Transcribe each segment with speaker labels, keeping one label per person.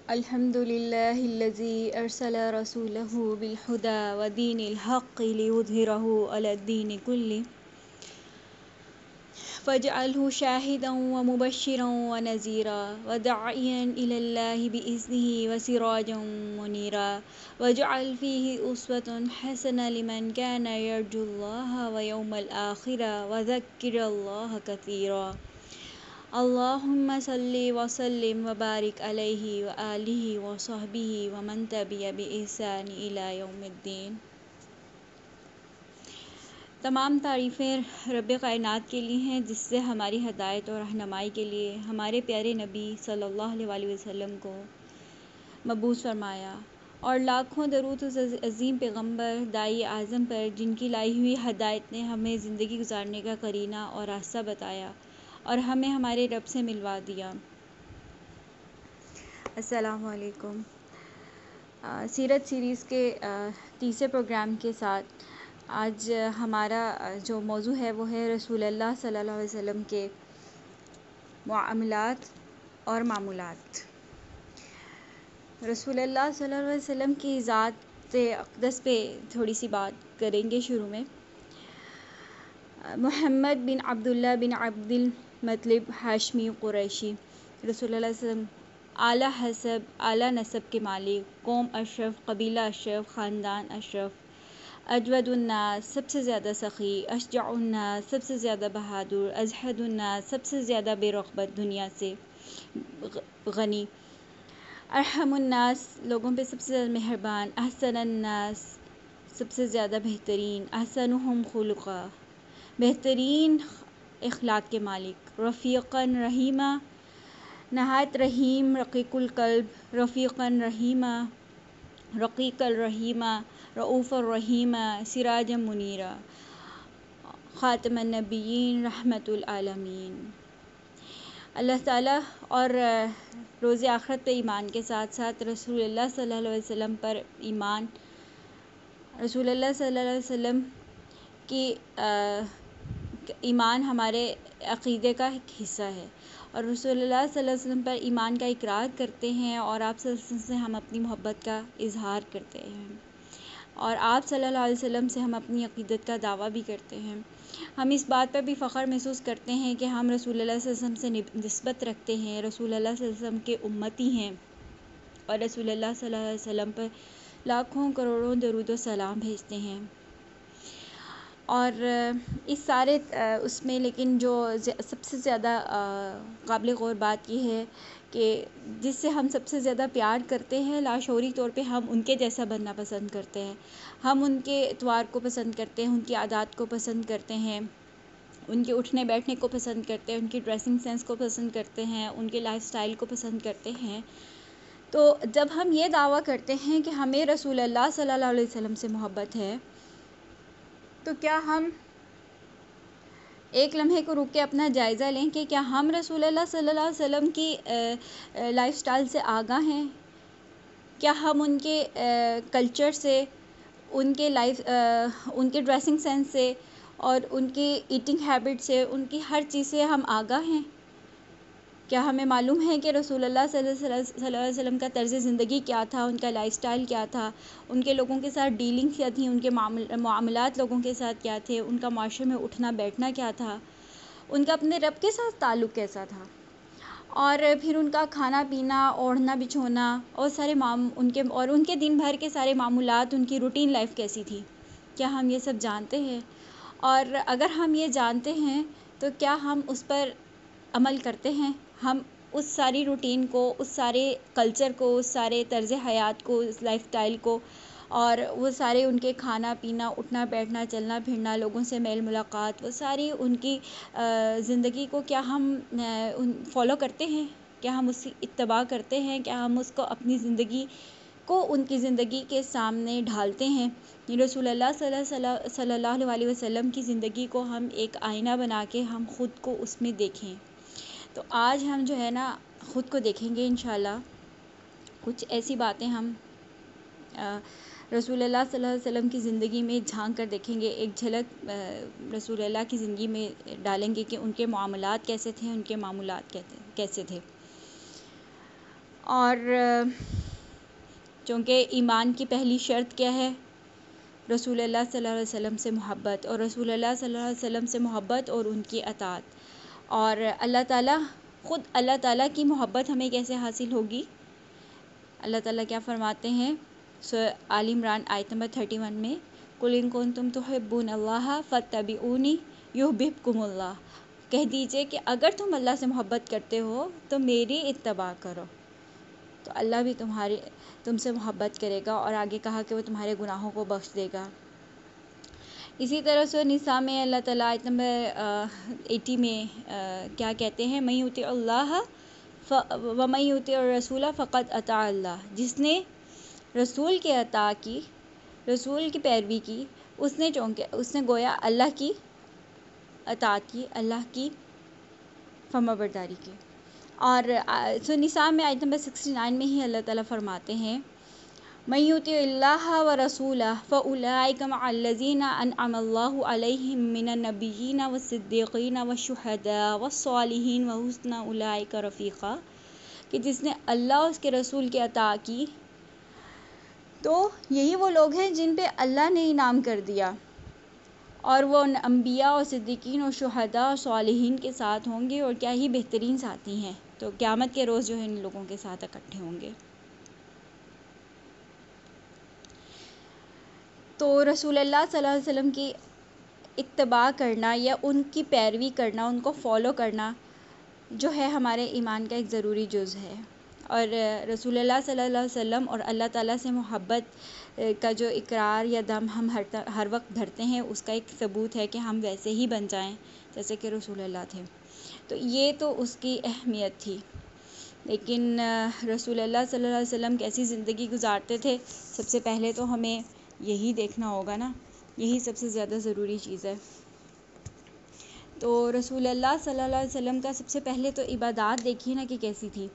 Speaker 1: الحمد لله الذي أرسل رسوله بالهدى ودين الحق ليظهره على الدين كله فاجعله شاهدا ومبشرا ونذيرا وداعيا إلى الله بإذنه وسراجا منيرا واجعل فيه أسوة حسنة لمن كان يرجو الله ويوم الآخرة وذكر الله كثيرا اللهم صل وسلم وبارك عليه وآله وصحبه ومن تبع بإحسان إلى يوم الدین۔ تمام تعریفیں رب کائنات کے لیے ہیں، جس سے ہماری ہدایت اور رہنمائی کے لیے ہمارے پیارے نبی صلی اللہ علیہ وسلم کو مبعوث فرمایا، اور لاکھوں درود اس عظیم پیغمبر داعی اعظم پر، جن کی لائی ہوئی ہدایت نے ہمیں زندگی گزارنے کا قرینہ اور راستہ بتایا اور ہمیں ہمارے رب سے ملوا دیا۔ السلام علیکم۔ سیرت سیریز کے تیسرے پروگرام کے ساتھ آج ہمارا جو موضوع ہے وہ ہے رسول اللہ صلی اللہ علیہ وسلم کے معاملات اور معمولات۔ رسول اللہ صلی اللہ علیہ وسلم کی ذات اقدس پہ تھوڑی سی بات کریں گے شروع میں۔ محمد بن عبداللہ بن عبد المطلب ہاشمی قریشی، رسول اللہ صلی اللہ علیہ وسلم اعلیٰ حسب اعلیٰ نسب کے مالک، قوم اشرف، قبیلہ اشرف، خاندان اشرف، اجود الناس سب سے زیادہ سخی، اشجع الناس سب سے زیادہ بہادر، ازہد الناس سب سے زیادہ بے رغبت دنیا سے غنی، ارحم الناس لوگوں پہ سب سے زیادہ مہربان، احسن الناس سب سے زیادہ بہترین، احسنہم خلقا بہترین اخلاق کے مالک، رفیقاً رحیمہ نہایت رحیم، رقیق القلب رفیقاً رحیمہ رقیق الرحیمہ رؤوف الرحیمہ، سراجا منیرا، خاتم النبیین، رحمت العالمین۔ اللہ تعالیٰ اور روز آخرت پہ ایمان کے ساتھ ساتھ رسول اللہ صلی اللہ علیہ وسلم پر ایمان، رسول اللہ صلی اللہ علیہ وسلم کی ایمان ہمارے عقیدے کا ایک حصہ ہے، اور رسول اللہ صلی اللہ علیہ وسلم پر ایمان کا اقرار کرتے ہیں، اور آپ صلی اللہ علیہ وسلم سے ہم اپنی محبت کا اظہار کرتے ہیں، اور آپ صلی اللہ علیہ وسلم سے ہم اپنی عقیدت کا دعویٰ بھی کرتے ہیں۔ ہم اس بات پر بھی فخر محسوس کرتے ہیں کہ ہم رسول اللہ صلی اللہ علیہ وسلم سے نسبت رکھتے ہیں، رسول اللہ صلی اللہ علیہ وسلم کے امتی ہیں، اور رسول اللہ صلی اللہ علیہ وسلم پر لاکھوں کروڑوں درود و سلام بھیجتے ہیں۔ اور اس سارے اس میں لیکن جو سب سے زیادہ قابل غور بات یہ ہے کہ جس سے ہم سب سے زیادہ پیار کرتے ہیں، لاشعوری طور پہ ہم ان کے جیسا بننا پسند کرتے ہیں، ہم ان کے اطوار کو پسند کرتے ہیں، ان کی عادات کو پسند کرتے ہیں، ان کے اٹھنے بیٹھنے کو پسند کرتے ہیں، ان کی ڈریسنگ سینس کو پسند کرتے ہیں، ان کے لائف سٹائل کو پسند کرتے ہیں۔ تو جب ہم یہ دعویٰ کرتے ہیں کہ ہمیں رسول اللہ صلی اللہ علیہ وسلم سے محبت ہے، تو کیا ہم ایک لمحے کو رک کے اپنا جائزہ لیں کہ کیا ہم رسول اللہ صلی اللہ علیہ وسلم کی لائف سٹائل سے آگاہ ہیں؟ کیا ہم ان کے کلچر سے، ان کے ان کے ڈریسنگ سینس سے، اور ان کی ایٹنگ ہیبٹ سے، ان کی ہر چیز سے ہم آگاہ ہیں؟ کیا ہمیں معلوم ہے کہ رسول اللہ صلی اللہ علیہ وسلم کا طرز زندگی کیا تھا، ان کا لائف سٹائل کیا تھا، ان کے لوگوں کے ساتھ ڈیلنگ کیا تھی، ان کے معاملات لوگوں کے ساتھ کیا تھے، ان کا معاشرے میں اٹھنا بیٹھنا کیا تھا، ان کا اپنے رب کے ساتھ تعلق کیسا تھا، اور پھر ان کا کھانا پینا، اوڑھنا بچھونا، اور ان کے دن بھر کے سارے معمولات، ان کی روٹین لائف کیسی تھی؟ کیا ہم یہ سب جانتے ہیں؟ اور اگر ہم یہ جانتے ہیں تو کیا ہم اس پر عمل کرتے ہیں؟ ہم اس ساری روٹین کو، اس سارے کلچر کو، اس سارے طرز حیات کو، اس لائف سٹائل کو، اور وہ سارے ان کے کھانا پینا، اٹھنا بیٹھنا، چلنا پھرنا، لوگوں سے میل ملاقات، وہ ساری ان کی زندگی کو کیا ہم فالو کرتے ہیں؟ کیا ہم اس کی اتباع کرتے ہیں؟ کیا ہم اس کو اپنی زندگی کو ان کی زندگی کے سامنے ڈھالتے ہیں؟ رسول اللہ صلی اللہ علیہ وسلم کی زندگی کو ہم ایک آئینہ بنا کے ہم خود کو اس میں دیکھیں۔ تو آج ہم جو ہے نا خود کو دیکھیں گے انشاءاللہ، کچھ ایسی باتیں ہم رسول اللہ صلی اللہ علیہ وسلم کی زندگی میں جھانک کر دیکھیں گے، ایک جھلک رسول اللہ کی زندگی میں ڈالیں گے کہ ان کے معاملات کیسے تھے، ان کے معمولات کیسے تھے۔ اور چونکہ ایمان کی پہلی شرط کیا ہے؟ رسول اللہ صلی اللہ علیہ وسلم سے محبت، اور رسول اللہ صلی اللہ علیہ وسلم سے محبت اور ان کی اطاعت. اور اللہ تعالیٰ کی محبت ہمیں کیسے حاصل ہوگی؟ اللہ تعالیٰ کیا فرماتے ہیں سورہ آل عمران آیت نمبر 31 میں، قُلْ إِن كُنتُمْ تُحِبُّونَ اللَّهَ فَاتَّبِعُونِي يُحْبِبْكُمُ اللَّهُ. کہہ دیجئے کہ اگر تم اللہ سے محبت کرتے ہو تو میری اتباع کرو، تو اللہ بھی تم سے محبت کرے گا، اور آگے کہا کہ وہ تمہارے گناہوں کو بخش دے گا. اسی طرح سورہ نساء میں اللہ تعالیٰ آیت نمبر 80 میں کیا کہتے ہیں؟ مَن یُطِعِ اللَّهَ وَمَن یُطِعِ الرَّسُولَ فَقَدْ اطاع اللَّهَ. جس نے رسول کی اطاعت کی، رسول کی پیروی کی، اس نے گویا اللہ کی اطاعت کی، اللہ کی فرمانبرداری کی. اور سورہ نساء میں آیت نمبر 69 میں ہی اللہ تعالیٰ فرماتے ہیں مَن یُطِعِ اللَّهَ وَرَسُولَهُ فَأُولَٰئِکَ مَعَ الَّذِینَ أَنْعَمَ اللَّهُ عَلَیْہِم مِّنَ النَّبِیِّینَ وَالصِّدِّیقِینَ وَالشُّہَدَاءِ وَالصَّالِحِینَ وَحُسْنَ أُولَٰئِکَ رَفِیقًا. کہ جس نے اللہ اور اس کے رسول کی اطاعت کی تو یہی وہ لوگ ہیں جن پہ اللہ نے انعام کر دیا، اور وہ انبیاء اور صدیقین اور شہداء اور صالحین کے ساتھ ہوں گے، اور کیا ہی بہترین ساتھی ہیں. تو قیامت کے روز جو ہے ان لوگوں کے ساتھ اکٹھے ہوں گے. تو رسول اللہ صلی اللہ علیہ وسلم کی اتباع کرنا یا ان کی پیروی کرنا، ان کو فالو کرنا جو ہے ہمارے ایمان کا ایک ضروری جز ہے. اور رسول اللہ صلی اللہ علیہ وسلم اور اللہ تعالیٰ سے محبت کا جو اقرار یا دم ہم ہر وقت دھرتے ہیں، اس کا ایک ثبوت ہے کہ ہم ویسے ہی بن جائیں جیسے کہ رسول اللہ تھے. تو یہ تو اس کی اہمیت تھی. لیکن رسول اللہ صلی اللہ علیہ وسلم کیسی زندگی گزارتے تھے، سب سے پہلے تو ہمیں یہی دیکھنا ہوگا نا، یہی سب سے زیادہ ضروری چیز ہے. تو رسول اللہ صلی اللہ علیہ وسلم کا سب سے پہلے تو عبادات دیکھیے نا کہ کیسی تھی.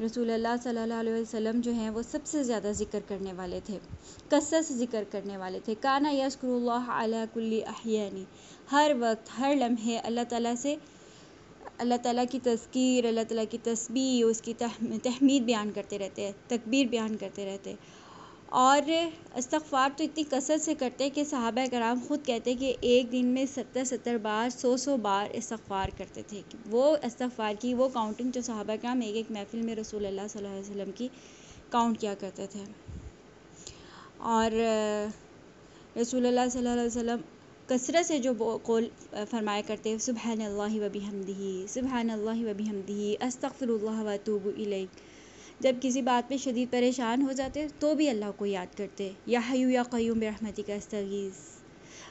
Speaker 1: رسول اللہ صلی اللہ علیہ وسلم جو ہیں وہ سب سے زیادہ ذکر کرنے والے تھے، کثرت سے ذکر کرنے والے تھے. کانا یذکر اللہ علی کل احیان، ہر وقت ہر لمحے اللہ تعالیٰ کی تذکیر، اللہ تعالیٰ کی تسبیح، اس کی تحمید بیان کرتے رہتے، تکبیر بیان کرتے رہتے. اور استغفار تو اتنی کثرت سے کرتے کہ صحابہ کرام خود کہتے کہ ایک دن میں 70 بار 100 بار استغفار کرتے تھے. وہ استغفار کی وہ کاؤنٹنگ جو صحابہ کرام ایک محفل میں رسول اللہ صلی اللہ علیہ وسلم کی کاؤنٹ کیا کرتے تھے. اور رسول اللہ صلی اللہ علیہ وسلم کثرت سے جو قول فرمایا کرتے، سبحان اللہ و بحمدہ، سبحان اللہ و بحمدہ، استغفر اللہ و اتوب الیہ. جب کسی بات پہ شدید پریشان ہو جاتے تو بھی اللہ کو یاد کرتے، یا حیو یا قیوم برحمتک استغیث.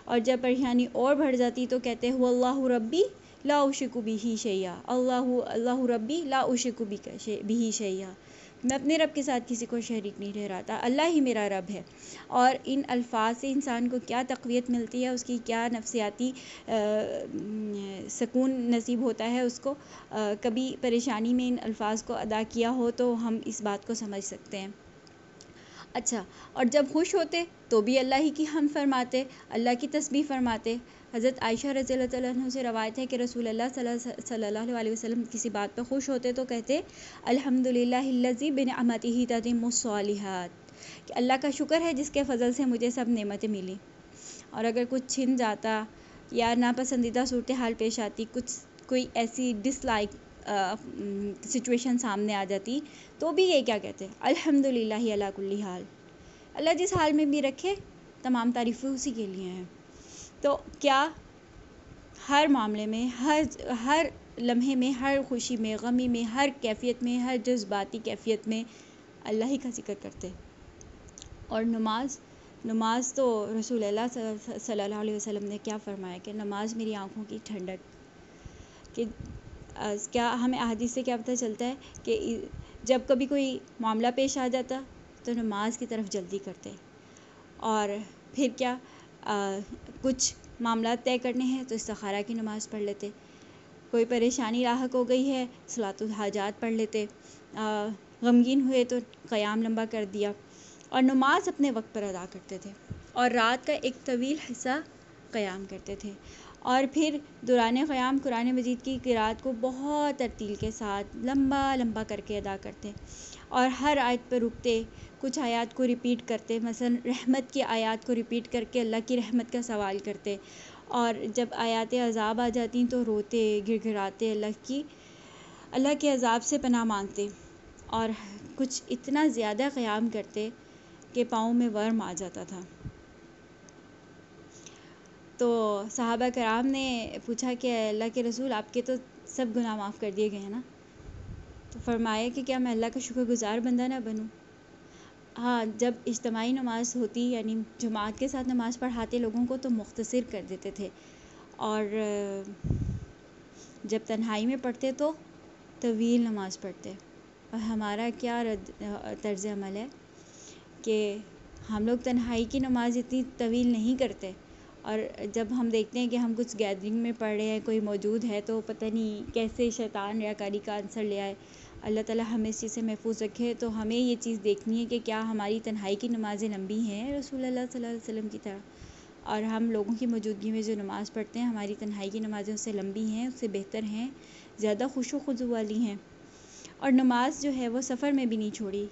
Speaker 1: اور جب پریشانی اور بڑھ جاتی تو کہتے هو اللہ ربی لا اشرک بہ شیئا، اللہ ربی لا اشرک بہ شیئا. میں اپنے رب کے ساتھ کسی کو شریک نہیں ٹھہراتا، اللہ ہی میرا رب ہے. اور ان الفاظ سے انسان کو کیا تقویت ملتی ہے، اس کی کیا نفسیاتی سکون نصیب ہوتا ہے اس کو. کبھی پریشانی میں ان الفاظ کو ادا کیا ہو تو ہم اس بات کو سمجھ سکتے ہیں. اچھا، اور جب خوش ہوتے تو بھی اللہ ہی کی حمد فرماتے، اللہ کی تسبیح فرماتے. حضرت عائشہ رضی اللہ تعالیٰ عنہ سے روایت ہے کہ رسول اللہ صلی اللہ علیہ وسلم کسی بات پہ خوش ہوتے تو کہتے الحمدللہ الذی بنعمتہ تتم الصالحات، کہ اللہ کا شکر ہے جس کے فضل سے مجھے سب نعمتیں ملی. اور اگر کچھ چھن جاتا یا ناپسندیدہ صورتحال پیش آتی، کوئی ایسی ڈس لائک سچویشن سامنے آ جاتی تو بھی یہ کیا کہتے الحمدللہ علی کل حال، اللہ جس حال میں بھی رکھے تمام تعریفیں اسی کے لیے ہیں. تو کیا ہر معاملے میں، ہر لمحے میں، ہر خوشی میں، غمی میں، ہر کیفیت میں، ہر جذباتی کیفیت میں اللہ ہی کا ذکر کرتے. اور نماز تو رسول اللہ صلی اللہ علیہ وسلم نے کیا فرمایا کہ نماز میری آنکھوں کی ٹھنڈک. کہ کیا ہمیں احادیث سے کیا پتہ چلتا ہے کہ جب کبھی کوئی معاملہ پیش آ جاتا تو نماز کی طرف جلدی کرتے. اور پھر کیا کچھ معاملات طے کرنے ہیں تو استخارہ کی نماز پڑھ لیتے. کوئی پریشانی لاحق ہو گئی ہے صلاۃ الحاجات پڑھ لیتے. غمگین ہوئے تو قیام لمبا کر دیا. اور نماز اپنے وقت پر ادا کرتے تھے، اور رات کا ایک طویل حصہ قیام کرتے تھے. اور پھر دوران قیام قرآن مجید کی قرأت کو بہت ترتیل کے ساتھ لمبا لمبا کر کے ادا کرتے اور ہر آیت پر رکتے، کچھ آیات کو ریپیٹ کرتے، مثلا رحمت کی آیات کو ریپیٹ کر کے اللہ کی رحمت کا سوال کرتے، اور جب آیات عذاب آ جاتی تو روتے گڑ گڑاتے اللہ کے عذاب سے پناہ مانگتے، اور کچھ اتنا زیادہ قیام کرتے کہ پاؤں میں ورم آ جاتا تھا۔ تو صحابہ کرام نے پوچھا کہ اللہ کے رسول، آپ کے تو سب گناہ معاف کر دیے گئے ہیں نا؟ تو فرمایا کہ کیا میں اللہ کا شکر گزار بندہ نہ بنوں؟ ہاں، جب اجتماعی نماز ہوتی یعنی جماعت کے ساتھ نماز پڑھاتے لوگوں کو تو مختصر کر دیتے تھے، اور جب تنہائی میں پڑھتے تو طویل نماز پڑھتے۔ اور ہمارا کیا طرز عمل ہے کہ ہم لوگ تنہائی کی نماز اتنی طویل نہیں کرتے، اور جب ہم دیکھتے ہیں کہ ہم کچھ گیدرنگ میں پڑھ رہے ہیں، کوئی موجود ہے، تو پتہ نہیں کیسے شیطان ریاکاری کا عنصر لے آئے۔ اللہ تعالیٰ ہمیں اس چیز سے محفوظ رکھے۔ تو ہمیں یہ چیز دیکھنی ہے کہ کیا ہماری تنہائی کی نمازیں لمبی ہیں رسول اللہ صلی اللہ علیہ وسلم کی طرح، اور ہم لوگوں کی موجودگی میں جو نماز پڑھتے ہیں ہماری تنہائی کی نمازیں اس سے لمبی ہیں، اس سے بہتر ہیں، زیادہ خشوع و خضوع والی ہیں۔ اور نماز جو ہے وہ سفر میں بھی نہیں چھوڑی،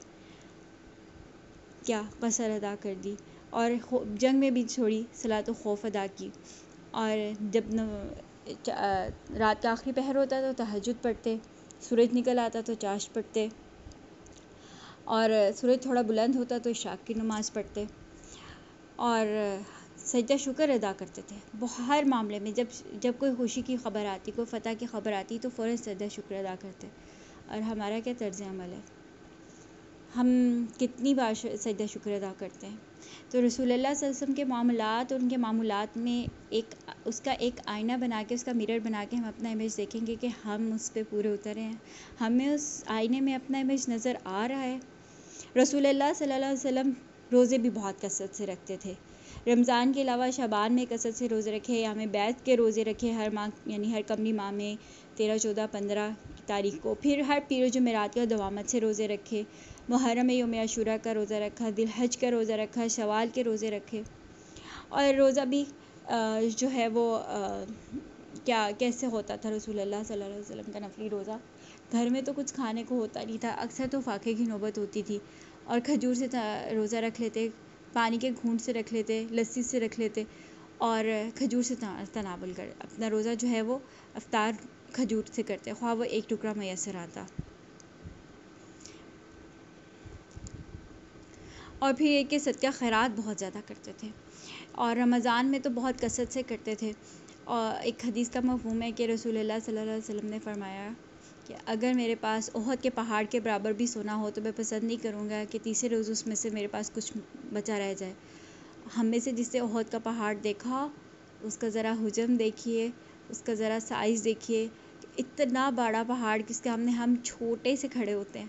Speaker 1: کیا قصر ادا کر دی، اور جنگ میں بھی چھوڑی، صلاۃ الخوف ادا کی، اور جب رات کا آخری پہر ہوتا تو تہجد پڑھتے، سورج نکل آتا تو چاشت پڑھتے، اور سورج تھوڑا بلند ہوتا تو عشاء کی نماز پڑھتے، اور سجدہ شکر ادا کرتے تھے ہر معاملے میں۔ جب کوئی خوشی کی خبر آتی، کوئی فتح کی خبر آتی تو فوراً سجدہ شکر ادا کرتے۔ اور ہمارا کیا طرز عمل ہے؟ ہم کتنی بار سجدہ شکر ادا کرتے ہیں؟ تو رسول اللہ صلی اللہ علیہ وسلم کے معاملات اور ان کے معمولات میں اس کا ایک آئینہ بنا کے، اس کا مرر بنا کے ہم اپنا امیج دیکھیں گے کہ ہم اس پہ پورے اترے ہیں، ہمیں اس آئینے میں اپنا امیج نظر آ رہا ہے۔ رسول اللہ صلی اللہ علیہ وسلم روزے بھی بہت کثرت سے رکھتے تھے، رمضان کے علاوہ شعبان میں کثرت سے روزے رکھے، یا ہمیں بیعت کے روزے رکھے ہر ماہ، یعنی ہر قمری ماہ میں 13، 14، 15 تاریخ کو، پھر ہر پیر و جمعرات کا دوامت سے روزے رکھے، محرم میں یوم عاشوراء کا روزہ رکھا، ذی الحج کا روزہ رکھا، شوال کے روزے رکھے، اور روزہ بھی جو ہے وہ کیسے ہوتا تھا رسول اللہ صلی اللہ علیہ وسلم کا نفلی روزہ؟ گھر میں تو کچھ کھانے کو ہوتا نہیں تھا، اکثر تو فاقے کی نوبت ہوتی تھی، اور کھجور سے روزہ رکھ لیتے، پانی کے گھونٹ سے رکھ لیتے، لسی سے رکھ لیتے، اور کھجور سے تناول کر اپنا روزہ جو ہے وہ افطار کھجور سے کرتے، خواہ وہ ایک ٹکڑا میسر آتا۔ اور پھر یہ کہ صدقہ خیرات بہت زیادہ کرتے تھے، اور رمضان میں تو بہت کثرت سے کرتے تھے۔ اور ایک حدیث کا مفہوم ہے کہ رسول اللہ صلی اللہ علیہ وسلم نے فرمایا کہ اگر میرے پاس احد کے پہاڑ کے برابر بھی سونا ہو تو میں پسند نہیں کروں گا کہ تیسرے روز اس میں سے میرے پاس کچھ بچا رہ جائے۔ ہم میں سے جس نے احد کا پہاڑ دیکھا، اس کا ذرا حجم دیکھیے، اس کا ذرا سائز دیکھیے، اتنا بڑا پہاڑ جس کے ہم چھوٹے سے کھڑے ہوتے ہیں،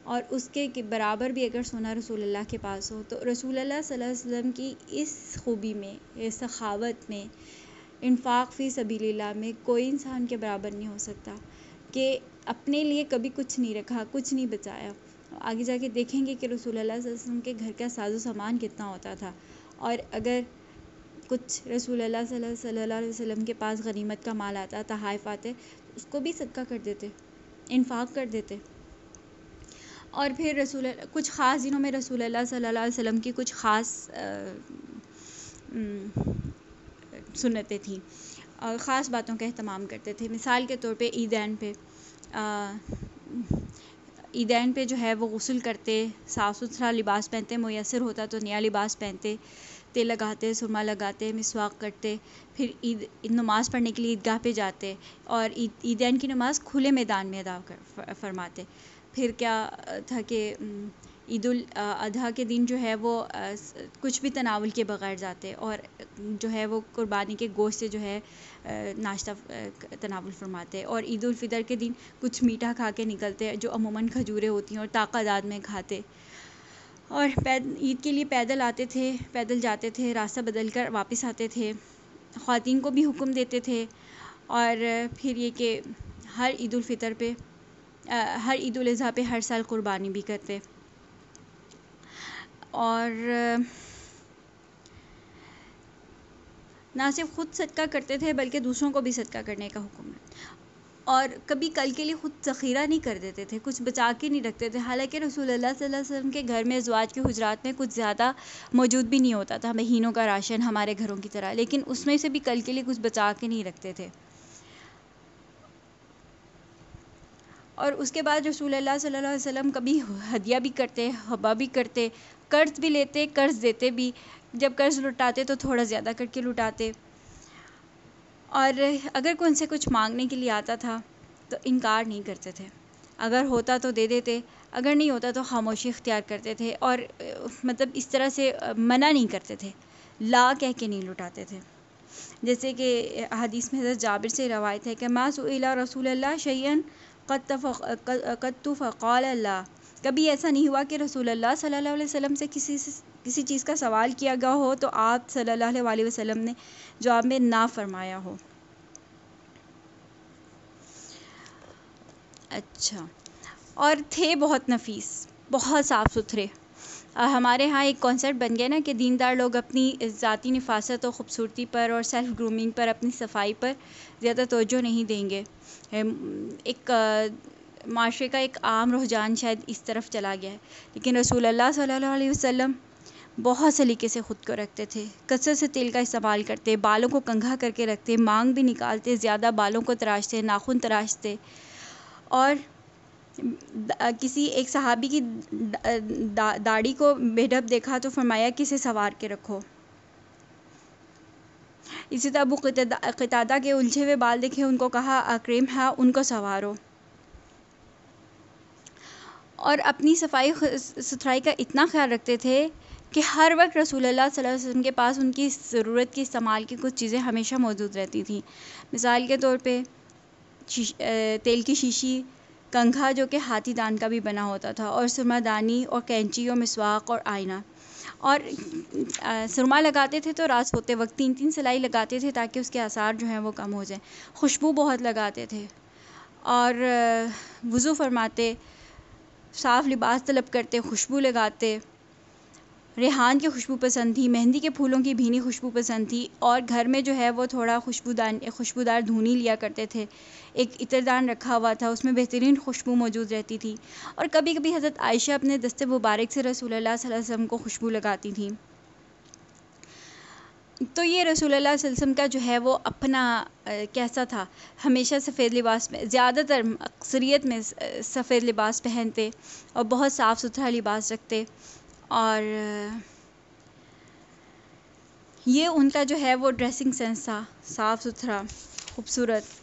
Speaker 1: اور اس کے برابر بھی اگر سونا رسول اللہ کے پاس ہو، تو رسول اللہ صلی اللہ علیہ وسلم کی اس خوبی میں، اس سخاوت میں، انفاق فی سبیل اللہ میں کوئی انسان کے برابر نہیں ہو سکتا، کہ اپنے لیے کبھی کچھ نہیں رکھا، کچھ نہیں بچایا۔ آگے جا کے دیکھیں گے کہ رسول اللہ صلی اللہ علیہ وسلم کے گھر کا ساز و سامان کتنا ہوتا تھا، اور اگر کچھ رسول اللہ صلی اللہ علیہ وسلم کے پاس غنیمت کا مال آتا، تحائف آتے، اس کو بھی صدقہ کر دیتے، انفاق کر دیتے۔ اور پھر کچھ خاص دنوں میں رسول اللہ صلی اللہ علیہ وسلم کی کچھ خاص سنتیں تھیں، اور خاص باتوں کا اہتمام کرتے تھے۔ مثال کے طور پہ عیدین پہ جو ہے وہ غسل کرتے، صاف ستھرا لباس پہنتے، میسر ہوتا تو نیا لباس پہنتے، تیل لگاتے، سرما لگاتے، مسواک کرتے، پھر نماز پڑھنے کے لیے عیدگاہ پہ جاتے، اور عیدین کی نماز کھلے میدان میں ادا فرماتے۔ پھر کیا تھا کہ عید الاضحیٰ کے دن جو ہے وہ کچھ بھی تناول کے بغیر جاتے، اور جو ہے وہ قربانی کے گوشت سے جو ہے ناشتہ تناول فرماتے، اور عید الفطر کے دن کچھ میٹھا کھا کے نکلتے، جو عموماً کھجوریں ہوتی ہیں، اور طاقہ داد میں کھاتے، اور عید کے لیے پیدل آتے تھے، پیدل جاتے تھے، راستہ بدل کر واپس آتے تھے، خواتین کو بھی حکم دیتے تھے۔ اور پھر یہ کہ ہر عید الفطر پہ، ہر عید الاضحیٰ پہ ہر سال قربانی بھی کرتے۔ اور نہ صرف خود صدقہ کرتے تھے بلکہ دوسروں کو بھی صدقہ کرنے کا حکم ہے، اور کبھی کل کے لیے خود ذخیرہ نہیں کر دیتے تھے، کچھ بچا کے نہیں رکھتے تھے، حالانکہ رسول اللہ صلی اللہ علیہ وسلم کے گھر میں ازواج کے حجرات میں کچھ زیادہ موجود بھی نہیں ہوتا تھا مہینوں کا راشن ہمارے گھروں کی طرح، لیکن اس میں سے بھی کل کے لیے کچھ بچا کے نہیں رکھتے تھے۔ اور اس کے بعد رسول اللہ صلی اللہ علیہ وسلم کبھی ہدیہ بھی کرتے، ہبہ بھی کرتے، قرض بھی لیتے، قرض دیتے بھی، جب قرض لٹاتے تو تھوڑا زیادہ کر کے لٹاتے، اور اگر کوئی ان سے کچھ مانگنے کے لیے آتا تھا تو انکار نہیں کرتے تھے، اگر ہوتا تو دے دیتے، اگر نہیں ہوتا تو خاموشی اختیار کرتے تھے، اور مطلب اس طرح سے منع نہیں کرتے تھے، لا کہہ کے نہیں لٹاتے تھے۔ جیسے کہ حدیث میں حضرت جابر سے روایت ہے کہ ما سئل رسول اللہ شیئا قط فقال اللہ، کبھی ایسا نہیں ہوا کہ رسول اللہ صلی اللہ علیہ وسلم سے کسی چیز کا سوال کیا گیا ہو تو آپ صلی اللہ علیہ وسلم نے جواب میں نہ فرمایا ہو۔ اچھا، اور تھے بہت نفیس، بہت صاف ستھرے۔ ہمارے ہاں ایک کانسیپٹ بن گیا نا کہ دیندار لوگ اپنی ذاتی نفاست اور خوبصورتی پر اور سیلف گرومنگ پر، اپنی صفائی پر زیادہ توجہ نہیں دیں گے۔ ایک معاشرے کا ایک عام رجحان شاید اس طرف چلا گیا ہے، لیکن رسول اللہ صلی اللہ علیہ وسلم بہت سلیقے سے خود کو رکھتے تھے، کثرت سے تیل کا استعمال کرتے، بالوں کو کنگھا کر کے رکھتے، مانگ بھی نکالتے، زیادہ بالوں کو تراشتے، ناخن تراشتے، اور کسی ایک صحابی کی داڑھی کو بے ڈھب دیکھا تو فرمایا کہ اسے سنوار کے رکھو۔ اسی طرح ابو قتادہ کے الجھے ہوئے بال دیکھے، ان کو کہا اکرم ہے، ان کو سنوارو۔ اور اپنی صفائی ستھرائی کا اتنا خیال رکھتے تھے کہ ہر وقت رسول اللہ صلی اللہ علیہ وسلم کے پاس ان کی ضرورت کے استعمال کی کچھ چیزیں ہمیشہ موجود رہتی تھیں۔ مثال کے طور پہ تیل کی شیشی، کنگھا جو کہ ہاتھی دان کا بھی بنا ہوتا تھا، اور سرما دانی اور کینچی اور مسواک اور آئینہ۔ اور سرما لگاتے تھے تو رات ہوتے وقت 3 سلائی لگاتے تھے تاکہ اس کے آثار جو ہیں وہ کم ہو جائیں۔ خوشبو بہت لگاتے تھے، اور وضو فرماتے، صاف لباس طلب کرتے، خوشبو لگاتے۔ ریحان کی خوشبو پسند تھی، مہندی کے پھولوں کی بھینی خوشبو پسند تھی، اور گھر میں جو ہے وہ تھوڑا خوشبودار دھونی لیا کرتے تھے۔ ایک عطردان رکھا ہوا تھا، اس میں بہترین خوشبو موجود رہتی تھی، اور کبھی کبھی حضرت عائشہ اپنے دست مبارک سے رسول اللہ صلی اللہ علیہ وسلم کو خوشبو لگاتی تھیں۔ تو یہ رسول اللہ صلی اللہ علیہ وسلم کا جو ہے وہ اپنا کیسا تھا، ہمیشہ سفید لباس میں، زیادہ تر اکثریت میں سفید لباس پہنتے، اور بہت صاف ستھرا لباس رکھتے، اور یہ ان کا جو ہے وہ ڈریسنگ سینس تھا، صاف ستھرا، خوبصورت۔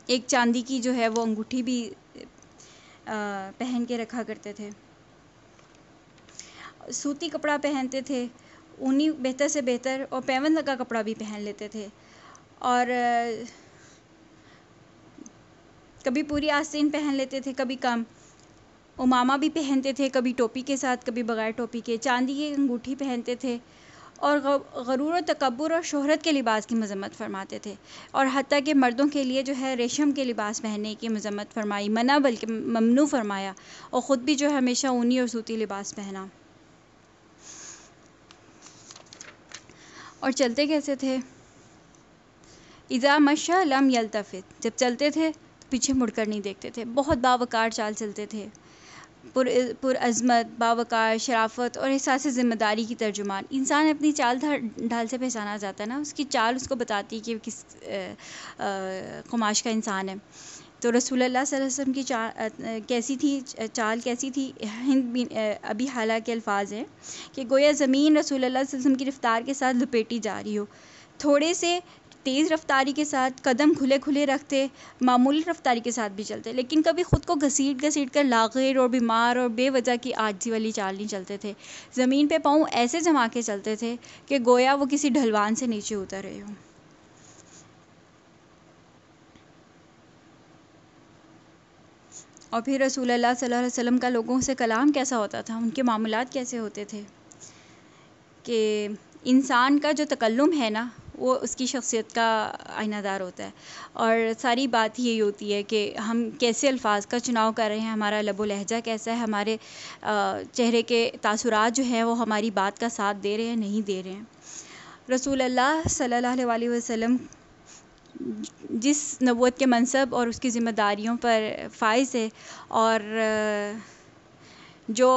Speaker 1: ایک چاندی کی جو ہے وہ انگوٹھی بھی پہن کے رکھا کرتے تھے۔ سوتی کپڑا پہنتے تھے، اونی بہتر سے بہتر، اور پیون لگا کپڑا بھی پہن لیتے تھے، اور کبھی پوری آستین پہن لیتے تھے، کبھی کم۔ امامہ بھی پہنتے تھے، کبھی ٹوپی کے ساتھ، کبھی بغیر ٹوپی کے۔ چاندی کی انگوٹھی پہنتے تھے، اور غرور و تکبر اور شہرت کے لباس کی مذمت فرماتے تھے، اور حتیٰ کہ مردوں کے لیے جو ہے ریشم کے لباس پہننے کی مذمت فرمائی، منع بلکہ ممنوع فرمایا، اور خود بھی جو ہمیشہ اونی اور سوتی لباس پہنا۔ اور چلتے کیسے تھے؟ اذا مشى لم يلتفت، جب چلتے تھے تو پیچھے مڑ کر نہیں دیکھتے تھے، بہت باوقار چال چلتے تھے، پر عظمت، باوقار، شرافت اور احساس ذمہ داری کی ترجمان۔ انسان اپنی چال ڈھال سے پہچانا جاتا ہے نا، اس کی چال اس کو بتاتی ہے کہ وہ کس قماش کا انسان ہے۔ تو رسول اللہ صلی اللہ علیہ وسلم کی کیسی تھی چال، کیسی تھی؟ ہند ابی حالہ کے الفاظ ہیں کہ گویا زمین رسول اللہ صلی اللہ علیہ وسلم کی رفتار کے ساتھ لپیٹی جا رہی ہو، تھوڑے سے تیز رفتاری کے ساتھ، قدم کھلے کھلے رکھتے، معمولی رفتاری کے ساتھ بھی چلتے، لیکن کبھی خود کو گھسیٹ کر لاغر اور بیمار اور بے وجہ کی عاجزی والی چال نہیں چلتے تھے۔ زمین پہ پاؤں ایسے جما کے چلتے تھے کہ گویا وہ کسی ڈھلوان سے نیچے اتر رہے ہوں۔ اور پھر رسول اللہ صلی اللہ علیہ وسلم کا لوگوں سے کلام کیسا ہوتا تھا، ان کے معاملات کیسے ہوتے تھے، کہ انسان کا جو تکلم ہے نا وہ اس کی شخصیت کا آئینہ دار ہوتا ہے. اور ساری بات یہی ہوتی ہے کہ ہم کیسے الفاظ کا چناؤ کر رہے ہیں، ہمارا لب و لہجہ کیسا ہے، ہمارے چہرے کے تاثرات جو ہیں وہ ہماری بات کا ساتھ دے رہے ہیں نہیں دے رہے ہیں. رسول اللہ صلی اللہ علیہ وسلم جس نبوت کے منصب اور اس کی ذمہ داریوں پر فائز ہے، اور جو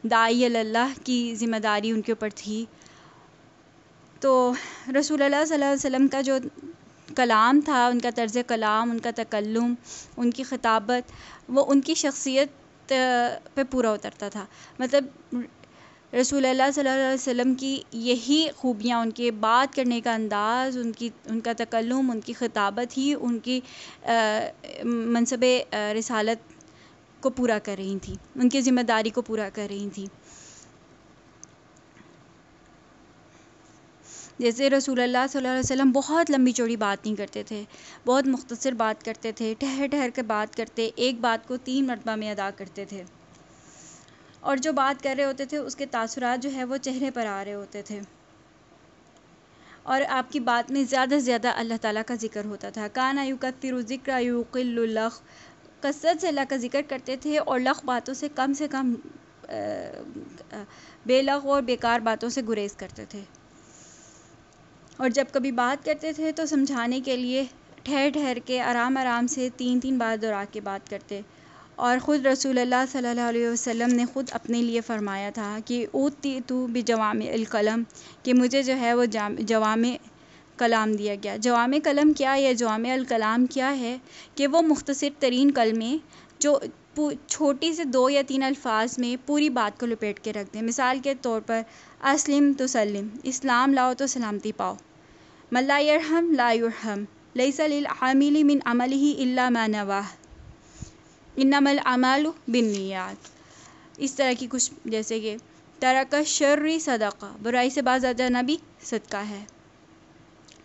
Speaker 1: داعی اللہ کی ذمہ داری ان کے اوپر تھی، تو رسول اللہ صلی اللہ علیہ وسلم کا جو کلام تھا، ان کا طرز کلام، ان کا تکلم، ان کی خطابت، وہ ان کی شخصیت پہ پورا اترتا تھا. مطلب رسول اللہ صلی اللہ علیہ وسلم کی یہی خوبیاں، ان کے بات کرنے کا انداز، ان کا تکلم، ان کی خطابت ہی ان کی منصب رسالت کو پورا کر رہی تھی، ان کی ذمہ داری کو پورا کر رہی تھی. جیسے رسول اللہ صلی اللہ علیہ وسلم بہت لمبی چوڑی بات نہیں کرتے تھے، بہت مختصر بات کرتے تھے، ٹھہر ٹھہر کے بات کرتے، ایک بات کو 3 مرتبہ میں ادا کرتے تھے، اور جو بات کر رہے ہوتے تھے اس کے تاثرات جو ہے وہ چہرے پر آ رہے ہوتے تھے، اور آپ کی بات میں زیادہ سے زیادہ اللہ تعالیٰ کا ذکر ہوتا تھا. کانا یکثر الذکر یقل اللغو، کثرت سے اللہ کا ذکر کرتے تھے اور لغو باتوں سے کم بے لغو اور بیکار باتوں سے گریز کرتے تھے. اور جب کبھی بات کرتے تھے تو سمجھانے کے لیے ٹھہر ٹھہر کے آرام سے 3 بار دہرا کے بات کرتے. اور خود رسول اللہ صلی اللہ علیہ وسلم نے خود اپنے لیے فرمایا تھا کہ اوتیت بجوامع الکلم، کہ مجھے جو ہے وہ جوامع کلام دیا گیا. جوامع کلم کیا ہے، جوامع الکلام کیا ہے؟ کہ وہ مختصر ترین کلمے جو چھوٹی سے 2 یا 3 الفاظ میں پوری بات کو لپیٹ کے رکھ دیں. مثال کے طور پر اسلم تسلم، اسلام لاؤ تو سلامتی پاؤ. من لا یرحم لا یرحم، لیس للعامل من عملہ الا ما نواہ، انما الاعمال بالنیات. اس طرح کی کچھ، جیسے کہ ترک الشر صدقہ، برائی سے باز آ جانا بھی صدقہ ہے.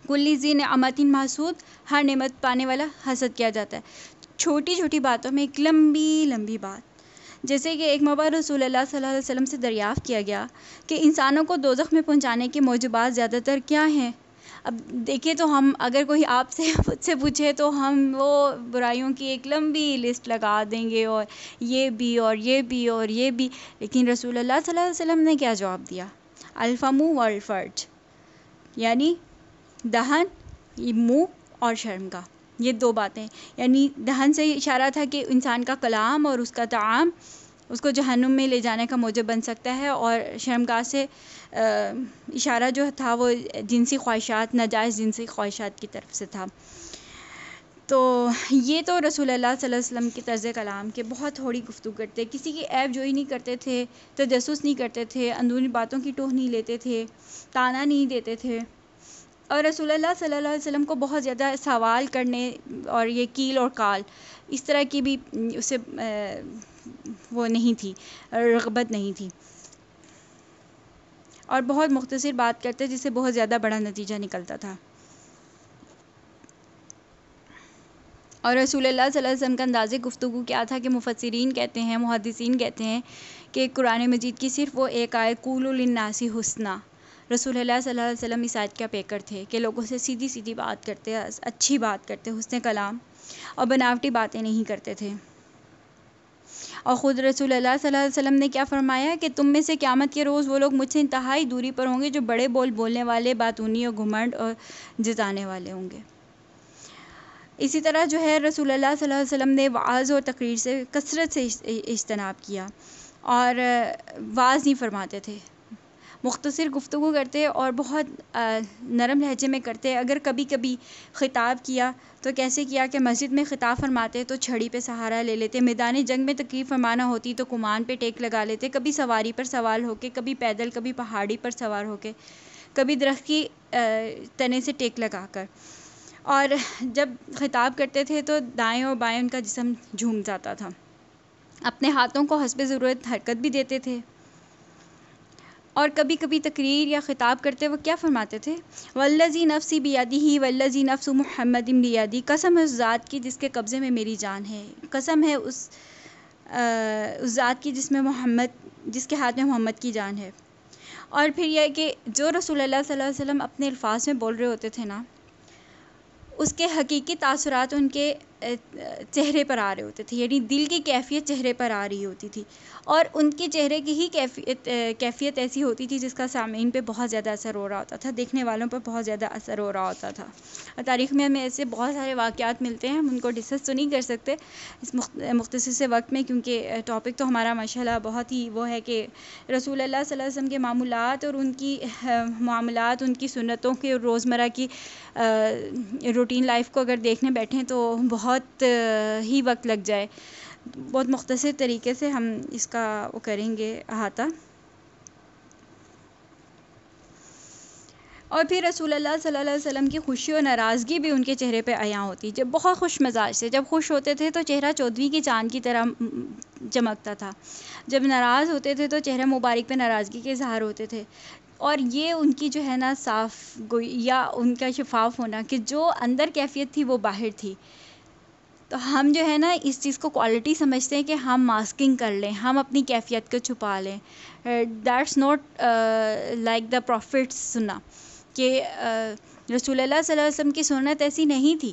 Speaker 1: کل ذی نعمت محسود، ہر نعمت پانے والا حسد کیا جاتا ہے. چھوٹی چھوٹی باتوں میں ایک لمبی بات. جیسے کہ ایک مرتبہ رسول اللہ صلی اللہ علیہ وسلم سے دریافت کیا گیا کہ انسانوں کو دوزخ میں پہنچانے کے موجبات زیادہ تر کیا ہیں. اب دیکھیں تو ہم اگر کوئی آپ سے خود سے پوچھے تو ہم وہ برائیوں کی ایک لمبی لسٹ لگا دیں گے، اور یہ بھی اور یہ بھی اور یہ بھی. لیکن رسول اللہ صلی اللہ علیہ وسلم نے کیا جواب دیا؟ الفم والفرج، یعنی دہن، منہ اور شرم کا، یہ 2 باتیں. یعنی دہن سے اشارہ تھا کہ انسان کا کلام اور اس کا طعام اس کو جہنم میں لے جانے کا موجب بن سکتا ہے، اور شرمگاہ سے اشارہ جو تھا وہ جنسی خواہشات، ناجائز جنسی خواہشات کی طرف سے تھا. تو یہ تو رسول اللہ صلی اللہ علیہ وسلم کے طرز کلام کے بہت تھوڑی گفتگو کرتے، کسی کی عیب جوئی نہیں کرتے تھے، تجسس نہیں کرتے تھے، اندرونی باتوں کی ٹوہ نہیں لیتے تھے، تانا نہیں دیتے تھے. اور رسول اللہ صلی اللہ علیہ وسلم کو بہت زیادہ سوال کرنے اور یہ کیل اور کال اس طرح کی بھی اسے وہ نہیں تھی، رغبت نہیں تھی، اور بہت مختصر بات کرتے جس سے بہت زیادہ بڑا نتیجہ نکلتا تھا. اور رسول اللہ صلی اللہ علیہ وسلم کا انداز گفتگو کیا تھا کہ مفسرین کہتے ہیں، محدثین کہتے ہیں کہ قرآن مجید کی صرف وہ ایک آیت قولوا للناس حسنا، رسول اللہ صلی اللہ علیہ وسلم اس آیت کا پیکر تھے کہ لوگوں سے سیدھی بات کرتے، اچھی بات کرتے، حسن کلام، اور بناوٹی باتیں نہیں کرتے تھے. اور خود رسول اللہ صلی اللہ علیہ وسلم نے کیا فرمایا کہ تم میں سے قیامت کے روز وہ لوگ مجھ سے انتہائی دوری پر ہوں گے جو بڑے بولنے والے، باتونی اور گھمنڈ اور جتانے والے ہوں گے. اسی طرح جو ہے رسول اللہ صلی اللہ علیہ وسلم نے وعظ اور تقریر سے کثرت سے اجتناب کیا، اور وعظ نہیں فرماتے تھے، مختصر گفتگو کرتے اور بہت نرم لہجے میں کرتے. اگر کبھی کبھی خطاب کیا تو کیسے کیا کہ مسجد میں خطاب فرماتے تو چھڑی پہ سہارا لے لیتے، میدان جنگ میں تقریر فرمانا ہوتی تو کمان پہ ٹیک لگا لیتے، کبھی سواری پر سوار ہو کے، کبھی پیدل، کبھی پہاڑی پر سوار ہو کے، کبھی درخت کی تنے سے ٹیک لگا کر. اور جب خطاب کرتے تھے تو دائیں اور بائیں ان کا جسم جھوم جاتا تھا. اپنے ہاتھوں کو حسب ضرورت حرکت بھی دیتے تھے. اور کبھی کبھی تقریر یا خطاب کرتے وہ کیا فرماتے تھے؟ والذی نفسی بیدہ والذی نفس محمد بیدہ، قسم ہے اس ذات کی جس کے قبضے میں میری جان ہے، قسم ہے اس ذات کی جس کے ہاتھ میں محمد کی جان ہے. اور پھر یہ کہ جو رسول اللہ صلی اللہ علیہ وسلم اپنے الفاظ میں بول رہے ہوتے تھے نا، اس کے حقیقی تاثرات ان کے چہرے پر آ رہے ہوتے تھے، یعنی دل کی کیفیت چہرے پر آ رہی ہوتی تھی، اور ان کے چہرے کی ہی کیفیت ایسی ہوتی تھی جس کا سامعین پہ بہت زیادہ اثر ہو رہا ہوتا تھا، دیکھنے والوں پر بہت زیادہ اثر ہو رہا ہوتا تھا۔ اور تاریخ میں ہمیں ایسے بہت سارے واقعات ملتے ہیں، ہم ان کو ڈسکس تو نہیں کر سکتے اس مختصر سے وقت میں، کیونکہ ٹاپک تو ہمارا ماشاءاللہ بہت ہی وہ ہے کہ رسول اللہ صلی اللہ علیہ وسلم کے معمولات اور ان کی معاملات، ان کی سنتوں کے روزمرہ کی روٹین لائف کو اگر دیکھنے بیٹھیں تو بہت ہی وقت لگ جائے۔ بہت مختصر طریقے سے ہم اس کا وہ کریں گے احاطہ۔ اور پھر رسول اللہ صلی اللہ علیہ وسلم کی خوشی اور ناراضگی بھی ان کے چہرے پہ عیاں ہوتی، جب بہت خوش مزاج تھے، جب خوش ہوتے تھے تو چہرہ چودھویں کی چاند کی طرح چمکتا تھا، جب ناراض ہوتے تھے تو چہرہ مبارک پہ ناراضگی کے اظہار ہوتے تھے، اور یہ ان کی جو ہے نا صاف گوئی یا ان کا شفاف ہونا کہ جو اندر کیفیت تھی وہ باہر تھی۔ تو ہم جو ہے نا اس چیز کو کوالٹی سمجھتے ہیں کہ ہم ماسکنگ کر لیں، ہم اپنی کیفیت کو چھپا لیں۔ That's not like the prophets سننا، کہ رسول اللہ صلی اللہ علیہ وسلم کی سنت ایسی نہیں تھی۔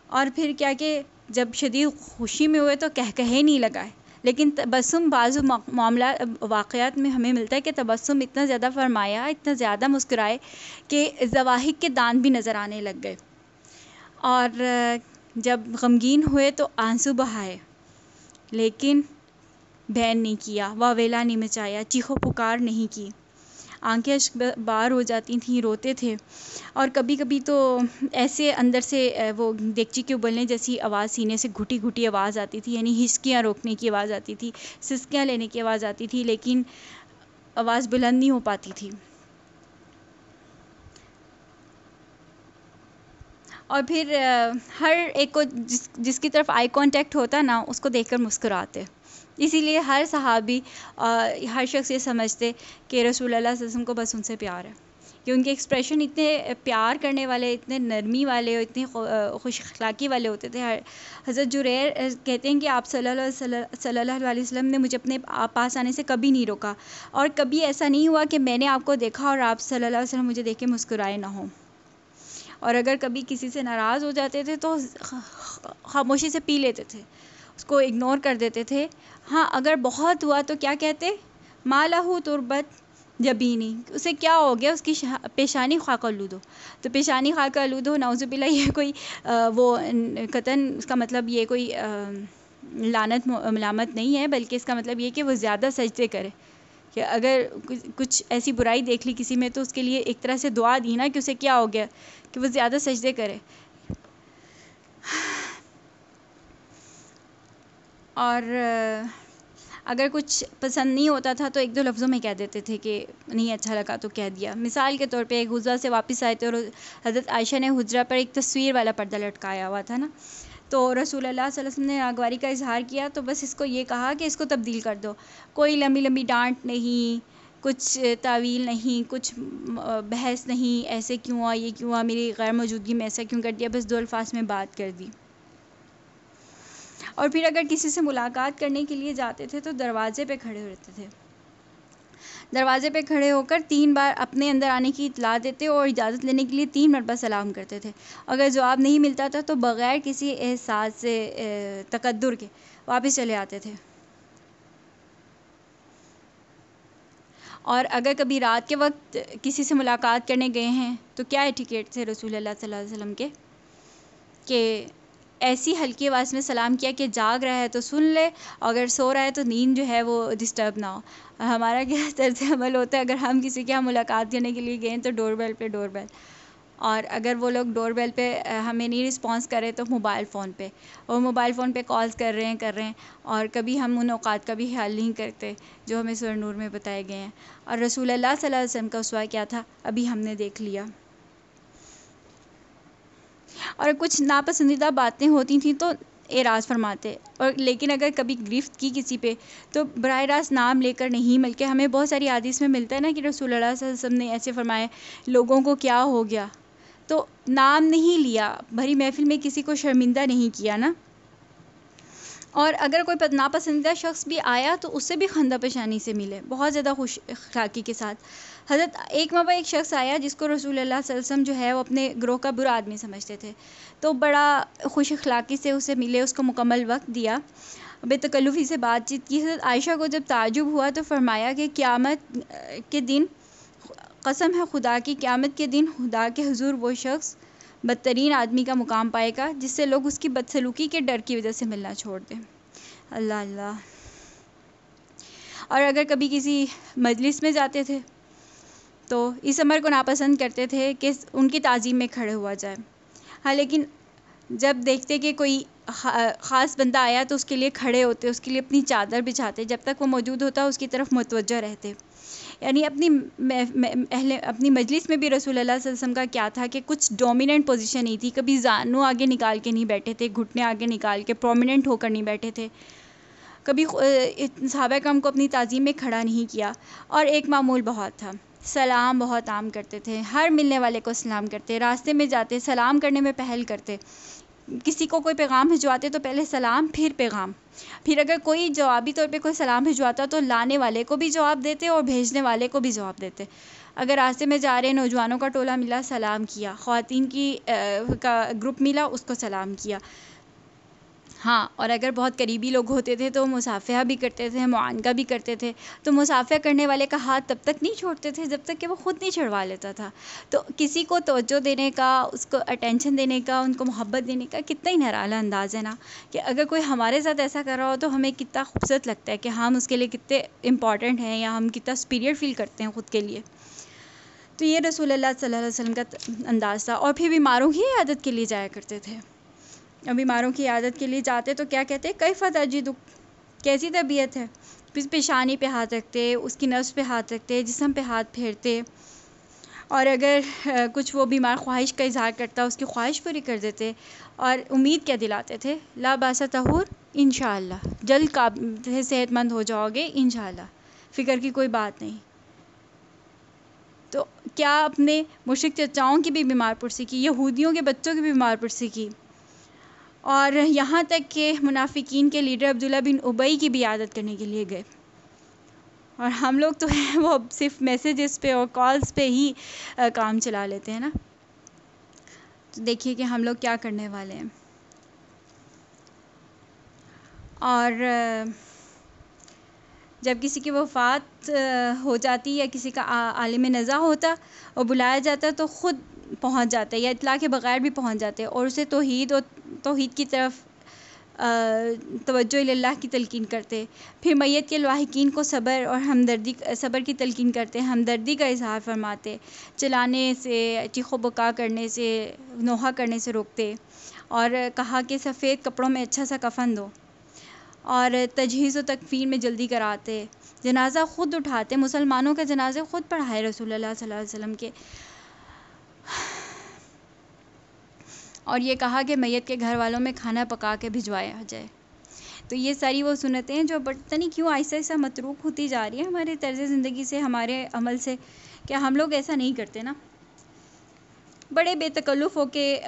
Speaker 1: اور پھر کیا کہ جب شدید خوشی میں ہوئے تو کہے نہیں لگائے، لیکن تبسم بعض معاملات واقعات میں ہمیں ملتا ہے کہ تبسم اتنا زیادہ فرمایا، اتنا زیادہ مسکرائے کہ ضواحک کے دانے بھی نظر آنے لگ گئے، اور جب غمگین ہوئے تو آنسو بہائے، لیکن بین نہیں کیا، واویلا نہیں مچایا، چیخو پکار نہیں کی، آنکھیں اشک بار ہو جاتی تھیں، روتے تھے، اور کبھی کبھی تو ایسے اندر سے وہ دیگچی کے ابلنے جیسی آواز، سینے سے گھٹی گھٹی آواز آتی تھی، یعنی ہچکیاں روکنے کی آواز آتی تھی، سسکیاں لینے کی آواز آتی تھی، لیکن آواز بلند نہیں ہو پاتی تھی۔ اور پھر ہر ایک کو جس کی طرف آئی کانٹیکٹ ہوتا نا اس کو دیکھ کر مسکراتے، اسی لیے ہر صحابی ہر شخص یہ سمجھتے کہ رسول اللہ صلی اللہ علیہ وسلم کو بس ان سے پیار ہے، کہ ان کے ایکسپریشن اتنے پیار کرنے والے، اتنے نرمی والے، اتنے خوش اخلاقی والے ہوتے تھے۔ حضرت جریر کہتے ہیں کہ آپ صلی اللہ علیہ وسلم نے مجھے اپنے پاس آنے سے کبھی نہیں روکا، اور کبھی ایسا نہیں ہوا کہ میں نے آپ کو دیکھا اور آپ صلی اللہ علیہ وسلم مجھے دیکھ کے مسکرائے نہ ہوں۔ اور اگر کبھی کسی سے ناراض ہو جاتے تھے تو خاموشی سے پی لیتے تھے، اس کو اگنور کر دیتے تھے۔ ہاں اگر بہت ہوا تو کیا کہتے، ما لہو تربت جبینی، اسے کیا ہو گیا، اس کی پیشانی خاک آلود ہو، تو پیشانی خاک آلود ہو، نعوذ باللہ، یہ کوئی وہ قطعاً اس کا مطلب یہ کوئی لعنت ملامت نہیں ہے، بلکہ اس کا مطلب یہ کہ وہ زیادہ سجدے کرے، کہ اگر کچھ ایسی برائی دیکھ لی کسی میں تو اس کے لیے ایک طرح سے دعا دی نا کہ اسے کیا ہو گیا، کہ وہ زیادہ سجدے کرے۔ اور اگر کچھ پسند نہیں ہوتا تھا تو ایک دو لفظوں میں کہہ دیتے تھے کہ نہیں اچھا لگا تو کہہ دیا۔ مثال کے طور پہ ایک حجرہ سے واپس آئے تھے اور حضرت عائشہ نے حجرہ پر ایک تصویر والا پردہ لٹکایا ہوا تھا نا، تو رسول اللہ صلی اللہ علیہ وسلم نے ناگواری کا اظہار کیا، تو بس اس کو یہ کہا کہ اس کو تبدیل کر دو، کوئی لمبی لمبی ڈانٹ نہیں، کچھ تعویل نہیں، کچھ بحث نہیں، ایسے کیوں ہوا، یہ کیوں ہوا، میری غیر موجودگی میں ایسا کیوں کر دیا، بس دو الفاظ میں بات کر دی۔ اور پھر اگر کسی سے ملاقات کرنے کے لیے جاتے تھے تو دروازے پہ کھڑے ہوتے تھے، دروازے پہ کھڑے ہو کر 3 بار اپنے اندر آنے کی اطلاع دیتے اور اجازت لینے کے لیے 3 مرتبہ سلام کرتے تھے۔ اگر جواب نہیں ملتا تھا تو بغیر کسی احساس سے تقدر کے واپس چلے آتے تھے۔ اور اگر کبھی رات کے وقت کسی سے ملاقات کرنے گئے ہیں تو کیا ایٹیکیٹ تھے رسول اللہ صلی اللہ علیہ وسلم کے، کہ ایسی ہلکی آواز میں سلام کیا کہ جاگ رہا ہے تو سن لے، اگر سو رہا ہے تو نیند جو ہے وہ ڈسٹرب نہ ہو۔ ہمارا کیا طرز عمل ہوتا ہے، اگر ہم کسی کے یہاں ملاقات کرنے کے لیے گئے تو ڈور بیل پہ ڈور بیل، اور اگر وہ لوگ ڈور بیل پہ ہمیں نہیں رسپانس کرے تو موبائل فون پہ، اور موبائل فون پہ کالز کر رہے ہیں، اور کبھی ہم ان اوقات کا بھی خیال نہیں کرتے جو ہمیں سورہ نور میں بتائے گئے ہیں۔ اور رسول اللہ صلی اللہ علیہ وسلم کا اسوہ کیا تھا ابھی ہم نے دیکھ لیا۔ اور کچھ ناپسندیدہ باتیں ہوتی تھیں تو اعراض فرماتے، اور لیکن اگر کبھی گرفت کی کسی پہ تو براہ راست نام لے کر نہیں، بلکہ ہمیں بہت ساری حدیث میں ملتا ہے نا کہ رسول اللہ صلی اللہ علیہ وسلم نے ایسے فرمایا، لوگوں کو کیا ہو گیا، تو نام نہیں لیا، بھری محفل میں کسی کو شرمندہ نہیں کیا نا۔ اور اگر کوئی ناپسندیدہ شخص بھی آیا تو اس سے بھی خندہ پیشانی سے ملے، بہت زیادہ خوش اخلاقی کے ساتھ. حضرت ایک مرتبہ ایک شخص آیا جس کو رسول اللہ صلی اللہ علیہ وسلم جو ہے وہ اپنے گروہ کا برا آدمی سمجھتے تھے، تو بڑا خوش اخلاقی سے اسے ملے، اس کو مکمل وقت دیا، بے تکلفی سے بات چیت کی. حضرت عائشہ کو جب تعجب ہوا تو فرمایا کہ قیامت کے دن، قسم ہے خدا کی، قیامت کے دن خدا کے حضور وہ شخص بدترین آدمی کا مقام پائے گا جس سے لوگ اس کی بدسلوکی کے ڈر کی وجہ سے ملنا چھوڑ دیں. اللہ اللہ. اور اگر کبھی کسی مجلس میں جاتے تھے تو اس امر کو ناپسند کرتے تھے کہ ان کی تعظیم میں کھڑے ہوا جائے. ہاں لیکن جب دیکھتے کہ کوئی خاص بندہ آیا تو اس کے لیے کھڑے ہوتے، اس کے لیے اپنی چادر بچھاتے، جب تک وہ موجود ہوتا اس کی طرف متوجہ رہتے. یعنی اپنی مجلس میں بھی رسول اللہ صلی اللہ علیہ وسلم کا کیا تھا کہ کچھ ڈومیننٹ پوزیشن نہیں تھی، کبھی زانو آگے نکال کے نہیں بیٹھے تھے، گھٹنے آگے نکال کے پرومیننٹ ہو کر نہیں بیٹھے تھے، کبھی صحابہ کرام کو اپنی تعظیم میں کھڑا نہیں کیا. اور ایک معمول بہت تھا، سلام بہت عام کرتے تھے، ہر ملنے والے کو سلام کرتے، راستے میں جاتے سلام کرنے میں پہل کرتے، کسی کو کوئی پیغام بھجواتے تو پہلے سلام پھر پیغام، پھر اگر کوئی جوابی طور پہ کوئی سلام بھجواتا تو لانے والے کو بھی جواب دیتے اور بھیجنے والے کو بھی جواب دیتے. اگر راستے میں جا رہے نوجوانوں کا ٹولہ ملا سلام کیا، خواتین کا گروپ ملا اس کو سلام کیا. ہاں، اور اگر بہت قریبی لوگ ہوتے تھے تو مصافحہ بھی کرتے تھے، معانقہ بھی کرتے تھے. تو مصافحہ کرنے والے کا ہاتھ تب تک نہیں چھوڑتے تھے جب تک کہ وہ خود نہیں چھڑوا لیتا تھا. تو کسی کو توجہ دینے کا، اس کو اٹینشن دینے کا، ان کو محبت دینے کا کتنا ہی نرالا انداز ہے نا، کہ اگر کوئی ہمارے ساتھ ایسا کر رہا ہو تو ہمیں کتنا خوبصورت لگتا ہے کہ ہم اس کے لیے کتنے امپورٹنٹ ہیں یا ہم کتنا سپیریئر فیل کرتے ہیں خود کے لیے. تو یہ رسول اللہ صلی اللہ علیہ وسلم کا انداز تھا. اور پھر بیماروں کی عیادت کے لیے جایا کرتے تھے. اور بیماروں کی عیادت کے لیے جاتے تو کیا کہتے، کیف تجدک، کیسی طبیعت ہے، پھر پیشانی پہ ہاتھ رکھتے، اس کی نبض پہ ہاتھ رکھتے، جسم پہ ہاتھ پھیرتے. اور اگر کچھ وہ بیمار خواہش کا اظہار کرتا اس کی خواہش پوری کر دیتے. اور امید کیا دلاتے تھے، لا باس طہور انشاءاللہ، جلد صحت مند ہو جاؤ گے انشاءاللہ، فکر کی کوئی بات نہیں. تو کیا اپنے مشرک چچاؤں کی بھی بیمار پرسی کی، یہودیوں کے بچوں کی بھی بیمار پرسی کی، اور یہاں تک کہ منافقین کے لیڈر عبداللہ بن ابئی کی بھی عیادت کرنے کے لیے گئے. اور ہم لوگ تو ہیں وہ صرف میسیجز پہ اور کالز پہ ہی کام چلا لیتے ہیں نا. تو دیکھیے کہ ہم لوگ کیا کرنے والے ہیں. اور جب کسی کی وفات ہو جاتی یا کسی کا عالم نزا ہوتا اور بلایا جاتا تو خود پہنچ جاتے یا اطلاع کے بغیر بھی پہنچ جاتے اور اسے توحید کی طرف توجہ اللہ کی تلقین کرتے. پھر میت کے لاحقین کو صبر کی تلقین کرتے، ہمدردی کا اظہار فرماتے، چلانے سے، چیخ و بکا کرنے سے، نوحہ کرنے سے روکتے. اور کہا کہ سفید کپڑوں میں اچھا سا کفن دو، اور تجہیز و تکفین میں جلدی کراتے، جنازہ خود اٹھاتے، مسلمانوں کا جنازے خود پڑھائے رسول اللہ صلی اللہ علیہ وسلم کے. اور یہ کہا کہ میت کے گھر والوں میں کھانا پکا کے بھجوایا جائے. تو یہ ساری وہ سنتیں ہیں جو پتہ نہیں کیوں آہستہ آہستہ متروک ہوتی جا رہی ہیں ہمارے طرز زندگی سے، ہمارے عمل سے. کیا ہم لوگ ایسا نہیں کرتے نا؟ بڑے بے تکلف ہو کے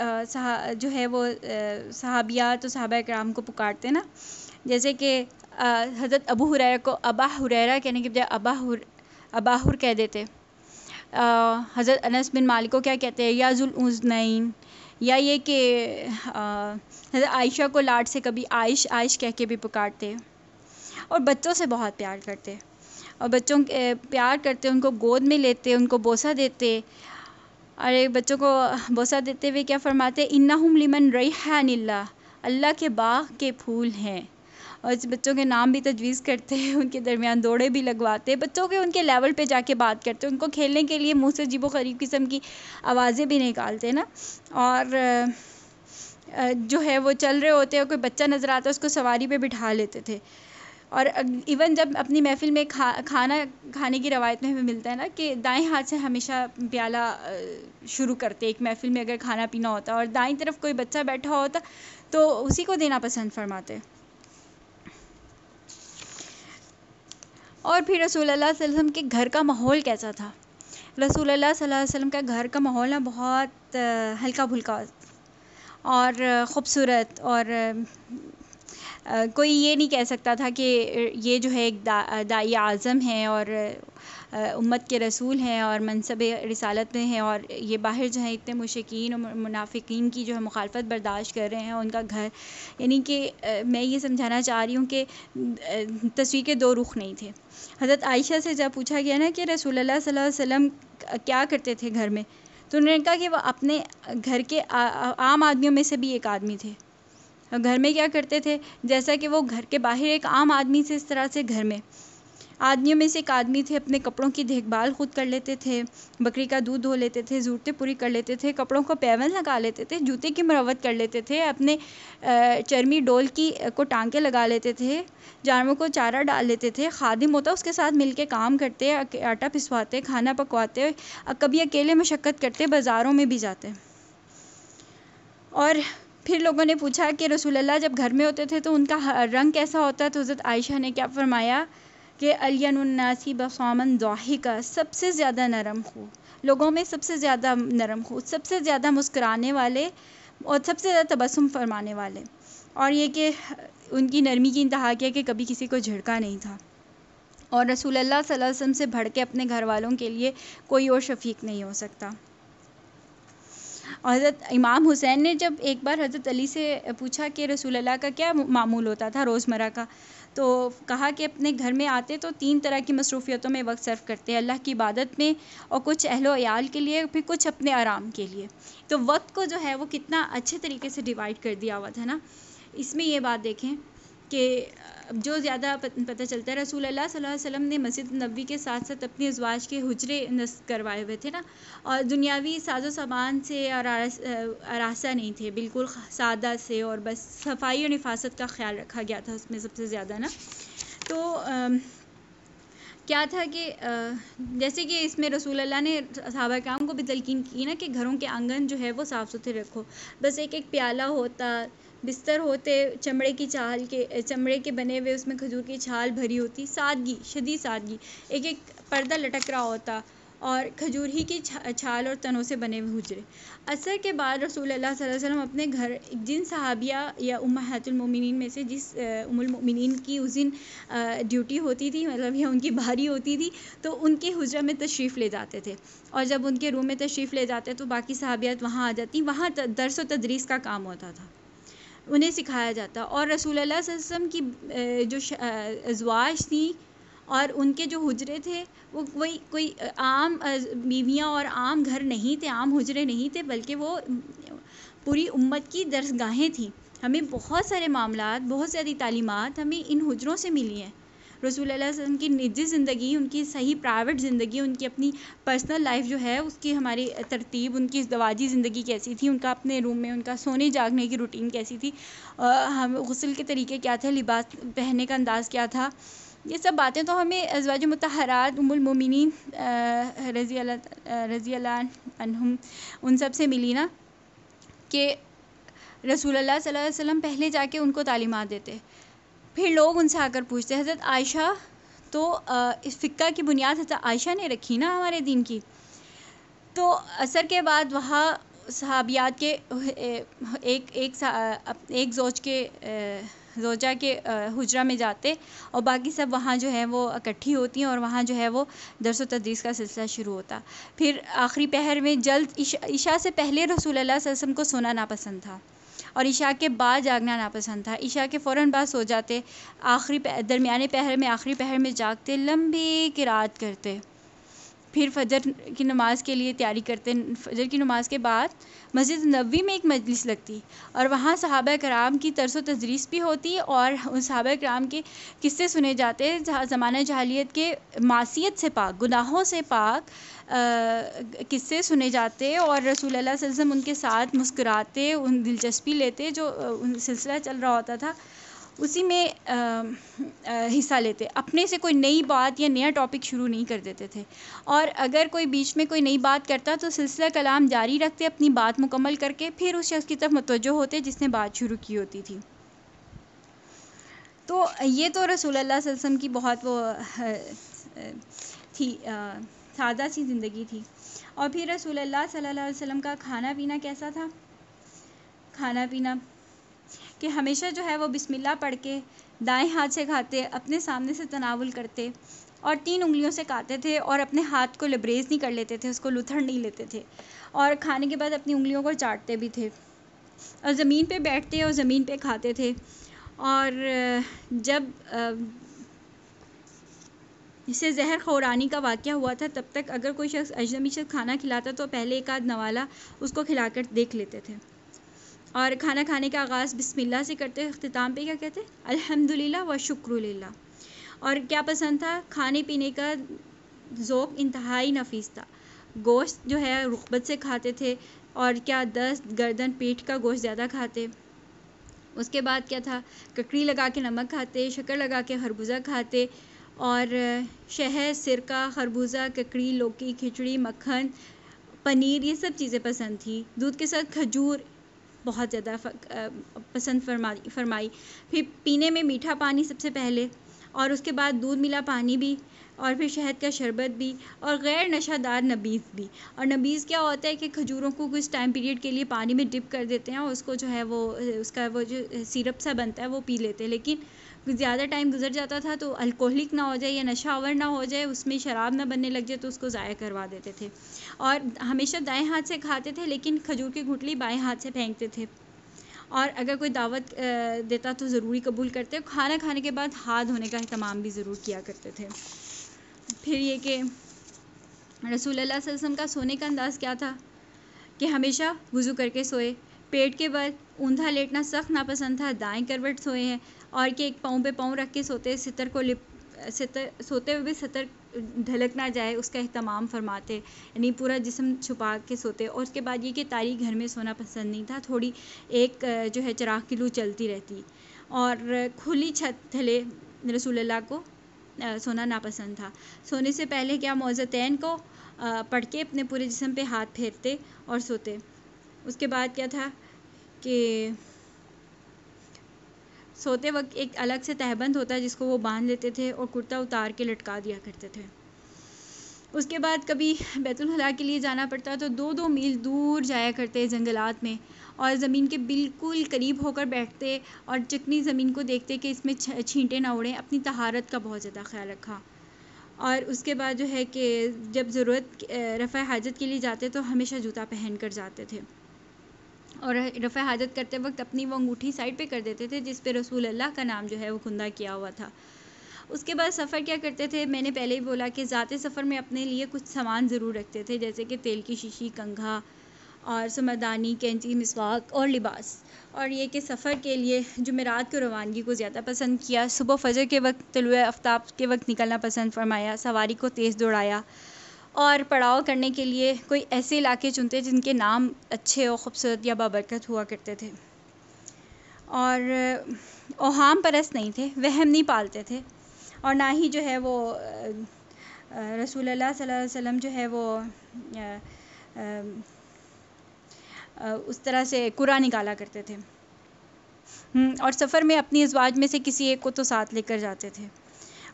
Speaker 1: جو ہے وہ صحابیات و صحابہ کرام کو پکارتے نا. جیسے کہ حضرت ابو ہریرہ کو ابا ہریرہ کہنے کے بجائے اباہر کہہ دیتے. حضرت انس بن مالک کو کیا کہتے ہیں، یا ذوالأذنین. یا یہ کہ حضرت عائشہ کو لاڈ سے کبھی عائش کہہ کے بھی پکارتے. اور بچوں سے بہت پیار کرتے، اور بچوں پیار کرتے، ان کو گود میں لیتے، ان کو بوسہ دیتے. اور بچوں کو بوسہ دیتے ہوئے کیا فرماتے، انہم لمن ریحان اللہ، اللہ کے باغ کے پھول ہیں. اور بچوں کے نام بھی تجویز کرتے ہیں، ان کے درمیان دوڑے بھی لگواتے، بچوں کے ان کے لیول پہ جا کے بات کرتے، ان کو کھیلنے کے لیے منہ سے عجیب و غریب قسم کی آوازیں بھی نکالتے نا. اور جو ہے وہ چل رہے ہوتے ہیں، کوئی بچہ نظر آتا ہے اس کو سواری پہ بٹھا لیتے تھے. اور ایون جب اپنی محفل میں کھانا کھانے کی روایت میں بھی ملتا ہے نا کہ دائیں ہاتھ سے ہمیشہ پیالہ شروع کرتے. ایک محفل میں اگر کھانا پینا ہوتا اور دائیں طرف کوئی بچہ بیٹھا ہوتا تو اسی کو دینا پسند فرماتے. اور پھر رسول اللہ صلی اللہ علیہ وسلم کے گھر کا ماحول کیسا تھا؟ رسول اللہ صلی اللہ علیہ وسلم کا گھر کا ماحول نا بہت ہلکا پھلکا اور خوبصورت اور کوئی یہ نہیں کہہ سکتا تھا کہ یہ جو ہے ایک داعی اعظم ہیں اور امت کے رسول ہیں اور منصب رسالت میں ہیں، اور یہ باہر جو ہیں اتنے مشرکین اور منافقین کی جو ہے مخالفت برداشت کر رہے ہیں ان کا گھر، یعنی کہ میں یہ سمجھانا چاہ رہی ہوں کہ تصویر کے دو رخ نہیں تھے۔ حضرت عائشہ سے جب پوچھا گیا نا کہ رسول اللہ صلی اللہ علیہ وسلم کیا کرتے تھے گھر میں، تو انہوں نے کہا کہ وہ اپنے گھر کے عام آدمیوں میں سے بھی ایک آدمی تھے۔ گھر میں کیا کرتے تھے؟ جیسا کہ وہ گھر کے باہر ایک عام آدمی سے، اس طرح سے گھر میں آدمیوں میں سے ایک آدمی تھے۔ اپنے کپڑوں کی دیکھ بھال خود کر لیتے تھے، بکری کا دودھ دھو لیتے تھے، ضرورتیں پوری کر لیتے تھے، کپڑوں کو پیون لگا لیتے تھے، جوتے کی مروت کر لیتے تھے، اپنے چرمی ڈول کو ٹانکے لگا لیتے تھے، جانوروں کو چارہ ڈال لیتے تھے، خادم ہوتا اس کے ساتھ مل کے کام کرتے، آٹا پسواتے، کھانا پکواتے، کبھی اکیلے مشقت کرتے، بازاروں میں بھی جاتے۔ اور پھر لوگوں نے پوچھا کہ رسول اللہ جب گھر میں ہوتے تھے تو ان کا رنگ کیسا ہوتا ہے؟ تو حضرت عائشہ نے کیا فرمایا کہ الین الناس بصامن ضاحکا، سب سے زیادہ نرم خو، لوگوں میں سب سے زیادہ نرم خو، سب سے زیادہ مسکرانے والے اور سب سے زیادہ تبسم فرمانے والے، اور یہ کہ ان کی نرمی کی انتہا کیا کہ کبھی کسی کو جھڑکا نہیں تھا، اور رسول اللہ صلی اللہ علیہ وسلم سے بڑھ کے اپنے گھر والوں کے لیے کوئی اور شفیق نہیں ہو سکتا۔ اور حضرت امام حسین نے جب ایک بار حضرت علی سے پوچھا کہ رسول اللہ کا کیا معمول ہوتا تھا روزمرہ کا، تو کہا کہ اپنے گھر میں آتے تو 3 طرح کی مصروفیتوں میں وقت صرف کرتے ہیں، اللہ کی عبادت میں، اور کچھ اہل و عیال کے لیے، پھر کچھ اپنے آرام کے لیے۔ تو وقت کو جو ہے وہ کتنا اچھے طریقے سے ڈیوائڈ کر دیا ہوا تھا نا۔ اس میں یہ بات دیکھیں کہ جو زیادہ پتہ چلتا ہے، رسول اللہ صلی اللہ علیہ وسلم نے مسجد نبوی کے ساتھ ساتھ اپنے ازواج کے حجرے نصب کروائے ہوئے تھے نا، اور دنیاوی ساز و سامان سے اور آراستہ نہیں تھے، بالکل سادہ سے، اور بس صفائی اور نفاست کا خیال رکھا گیا تھا اس میں سب سے زیادہ نا۔ تو کیا تھا کہ جیسے کہ اس میں رسول اللہ نے صحابہ کرام کو بھی تلقین کی نا کہ گھروں کے آنگن جو ہے وہ صاف ستھرے رکھو، بس ایک ایک پیالہ ہوتا، بستر ہوتے چمڑے کے بنے ہوئے، اس میں کھجور کی چھال بھری ہوتی، سادگی، شدید سادگی، ایک ایک پردہ لٹک رہا ہوتا، اور کھجور ہی کی چھال اور تنوں سے بنے ہوئے حجرے۔ عصر کے بعد رسول اللہ صلی اللہ علیہ وسلم اپنے گھر جن صحابیہ یا امہات المومنین میں سے جس ام المؤمنین کی اس دن ڈیوٹی ہوتی تھی، مطلب یہ ان کی بھاری ہوتی تھی، تو ان کے حجرہ میں تشریف لے جاتے تھے، اور جب ان کے روم میں تشریف لے جاتے تو باقی صحابیات وہاں آ جاتی، وہاں درس و تدریس کا کام ہوتا تھا، انہیں سکھایا جاتا، اور رسول اللہ صلی اللہ علیہ وسلم کی جو ازواج تھیں اور ان کے جو حجرے تھے وہ کوئی عام بیویاں اور عام گھر نہیں تھے، عام حجرے نہیں تھے، بلکہ وہ پوری امت کی درسگاہیں تھیں۔ ہمیں بہت سارے معاملات، بہت ساری تعلیمات ہمیں ان حجروں سے ملی ہیں۔ رسول اللہ صلی اللہ علیہ وسلم کی نجی زندگی، ان کی صحیح پرائیویٹ زندگی، ان کی اپنی پرسنل لائف جو ہے اس کی ہماری ترتیب، ان کی ازدواجی زندگی کیسی تھی، ان کا اپنے روم میں ان کا سونے جاگنے کی روٹین کیسی تھی، غسل کے طریقے کیا تھے، لباس پہننے کا انداز کیا تھا، یہ سب باتیں تو ہمیں ازواج مطہرات ام المومنین رضی اللہ عنہم ان سب سے ملی نا، کہ رسول اللہ صلی اللہ علیہ وسلم پہلے جا کے ان کو تعلیمات دیتے، پھر لوگ ان سے آ کر پوچھتے۔ حضرت عائشہ تو اس فقہ کی بنیاد حضرت عائشہ نے رکھی نا ہمارے دین کی۔ تو عصر کے بعد وہاں صحابیات کے ایک زوجہ کے حجرہ میں جاتے، اور باقی سب وہاں جو ہے وہ اکٹھی ہوتی ہیں، اور وہاں جو ہے وہ درس و تدریس کا سلسلہ شروع ہوتا۔ پھر آخری پہر میں جلد عشاء سے پہلے رسول اللہ صلی اللہ علیہ وسلم کو سونا ناپسند تھا، اور عشاء کے بعد جاگنا ناپسند تھا۔ عشاء کے فوراً بعد سو جاتے، درمیانے پہر میں، آخری پہر میں جاگتے، لمبی قرات کرتے، پھر فجر کی نماز کے لیے تیاری کرتے۔ فجر کی نماز کے بعد مسجد نبوی میں ایک مجلس لگتی، اور وہاں صحابہ کرام کی درس و تدریس بھی ہوتی، اور ان صحابہ کرام کے قصے سنے جاتے، زمانہ جاہلیت کے معصیت سے پاک، گناہوں سے پاک قصے سنے جاتے، اور رسول اللہ صلی اللہ علیہ وسلم ان کے ساتھ مسکراتے، ان دلچسپی لیتے، جو سلسلہ چل رہا ہوتا تھا اسی میں حصہ لیتے، اپنے سے کوئی نئی بات یا نیا ٹاپک شروع نہیں کر دیتے تھے، اور اگر کوئی بیچ میں کوئی نئی بات کرتا تو سلسلہ کلام جاری رکھتے، اپنی بات مکمل کر کے پھر اس شخص کی طرف متوجہ ہوتے جس نے بات شروع کی ہوتی تھی۔ تو یہ تو رسول اللہ صلی اللہ علیہ وسلم کی بہت وہ تھی، سادہ سی زندگی تھی۔ اور پھر رسول اللہ صلی اللہ علیہ وسلم کا کھانا پینا کیسا تھا؟ کھانا پینا کہ ہمیشہ جو ہے وہ بسم اللہ پڑھ کے دائیں ہاتھ سے کھاتے، اپنے سامنے سے تناول کرتے اور 3 انگلیوں سے کھاتے تھے، اور اپنے ہاتھ کو لبریز نہیں کر لیتے تھے، اس کو لتھڑ نہیں لیتے تھے، اور کھانے کے بعد اپنی انگلیوں کو چاٹتے بھی تھے، اور زمین پہ بیٹھتے اور زمین پہ کھاتے تھے۔ اور جب اسے زہر خورانی کا واقعہ ہوا تھا، تب تک اگر کوئی شخص اجنبی شخص کھانا کھلاتا تو پہلے ایک آدھ نوالا اس کو کھلا کر دیکھ لیتے تھے، اور کھانا کھانے کا آغاز بسم اللہ سے کرتے، اختتام پہ کیا کہتے؟ الحمدللہ و شکر للہ۔ اور کیا پسند تھا؟ کھانے پینے کا ذوق انتہائی نفیس تھا، گوشت جو ہے رغبت سے کھاتے تھے، اور کیا دست، گردن، پیٹ کا گوشت زیادہ کھاتے۔ اس کے بعد کیا تھا؟ ککڑی لگا کے نمک کھاتے، شکر لگا کے خربوزہ کھاتے، اور شہد، سرکہ، خربوزہ، ککڑی، لوکی، کھچڑی، مکھن، پنیر، یہ سب چیزیں پسند تھی۔ دودھ کے ساتھ کھجور بہت زیادہ پسند فرمائی۔ پھر پینے میں میٹھا پانی سب سے پہلے، اور اس کے بعد دودھ ملا پانی بھی، اور پھر شہد کا شربت بھی، اور غیر نشہ دار نبیذ بھی۔ اور نبیذ کیا ہوتا ہے کہ کھجوروں کو کچھ ٹائم پیریڈ کے لیے پانی میں ڈپ کر دیتے ہیں، اور اس کو جو ہے وہ اس کا وہ جو سیرپ سا بنتا ہے وہ پی لیتے ہیں، لیکن زیادہ ٹائم گزر جاتا تھا تو الکوہلک نہ ہو جائے یا نشہ آور نہ ہو جائے، اس میں شراب نہ بننے لگ جائے، تو اس کو ضائع کروا دیتے تھے۔ اور ہمیشہ دائیں ہاتھ سے کھاتے تھے، لیکن کھجور کی گھٹلی بائیں ہاتھ سے پھینکتے تھے، اور اگر کوئی دعوت دیتا تو ضروری قبول کرتے۔ کھانا کھانے کے بعد ہاتھ دھونے کا اہتمام بھی ضرور کیا کرتے تھے۔ پھر یہ کہ رسول اللہ صلی اللہ علیہ وسلم کا سونے کا انداز کیا تھا کہ ہمیشہ وضو کر کے سوئے، پیٹ کے بل اوندھا لیٹنا سخت ناپسند تھا، دائیں کروٹ سوئے ہیں، اور کہ ایک پاؤں پہ پاؤں رکھ کے سوتے، سوتے ہوئے بھی ستر ڈھلک نہ جائے اس کا اہتمام فرماتے، یعنی پورا جسم چھپا کے سوتے۔ اور اس کے بعد یہ کہ تاریک گھر میں سونا پسند نہیں تھا، تھوڑی ایک جو ہے چراغ کی لو چلتی رہتی، اور کھلی چھت تھلے رسول اللہ کو سونا ناپسند تھا۔ سونے سے پہلے کیا معوذتین کو پڑھ کے اپنے پورے جسم پہ ہاتھ پھیرتے اور سوتے۔ اس کے بعد کیا تھا کہ سوتے وقت ایک الگ سے تہبند ہوتا ہے جس کو وہ باندھ لیتے تھے، اور کرتا اتار کے لٹکا دیا کرتے تھے۔ اس کے بعد کبھی بیت الخلاء کے لیے جانا پڑتا تو 2 میل دور جایا کرتے جنگلات میں، اور زمین کے بالکل قریب ہو کر بیٹھتے، اور چکنی زمین کو دیکھتے کہ اس میں چھینٹے نہ اڑیں۔ اپنی طہارت کا بہت زیادہ خیال رکھا۔ اور اس کے بعد جو ہے کہ جب ضرورت رفع حاجت کے لیے جاتے تو ہمیشہ جوتا پہن کر جاتے تھے، اور رفع حاجت کرتے وقت اپنی وہ انگوٹھی سائڈ پہ کر دیتے تھے جس پہ رسول اللہ کا نام جو ہے وہ کندہ کیا ہوا تھا۔ اس کے بعد سفر کیا کرتے تھے؟ میں نے پہلے ہی بولا کہ ذات سفر میں اپنے لیے کچھ سامان ضرور رکھتے تھے، جیسے کہ تیل کی شیشی، کنگھا، اور سمردانی، کینچی، مسواک اور لباس۔ اور یہ کہ سفر کے لیے جمعرات کو روانگی کو زیادہ پسند کیا، صبح فجر کے وقت، طلوع آفتاب کے وقت نکلنا پسند فرمایا، سواری کو تیز دوڑایا، اور پڑاؤ کرنے کے لیے کوئی ایسے علاقے چنتے جن کے نام اچھے اور خوبصورت یا بابرکت ہوا کرتے تھے، اور اوہام پرست نہیں تھے، وہم نہیں پالتے تھے، اور نہ ہی جو ہے وہ رسول اللہ صلی اللہ علیہ وسلم جو ہے وہ اس طرح سے قرآن نکالا کرتے تھے، اور سفر میں اپنی ازواج میں سے کسی ایک کو تو ساتھ لے کر جاتے تھے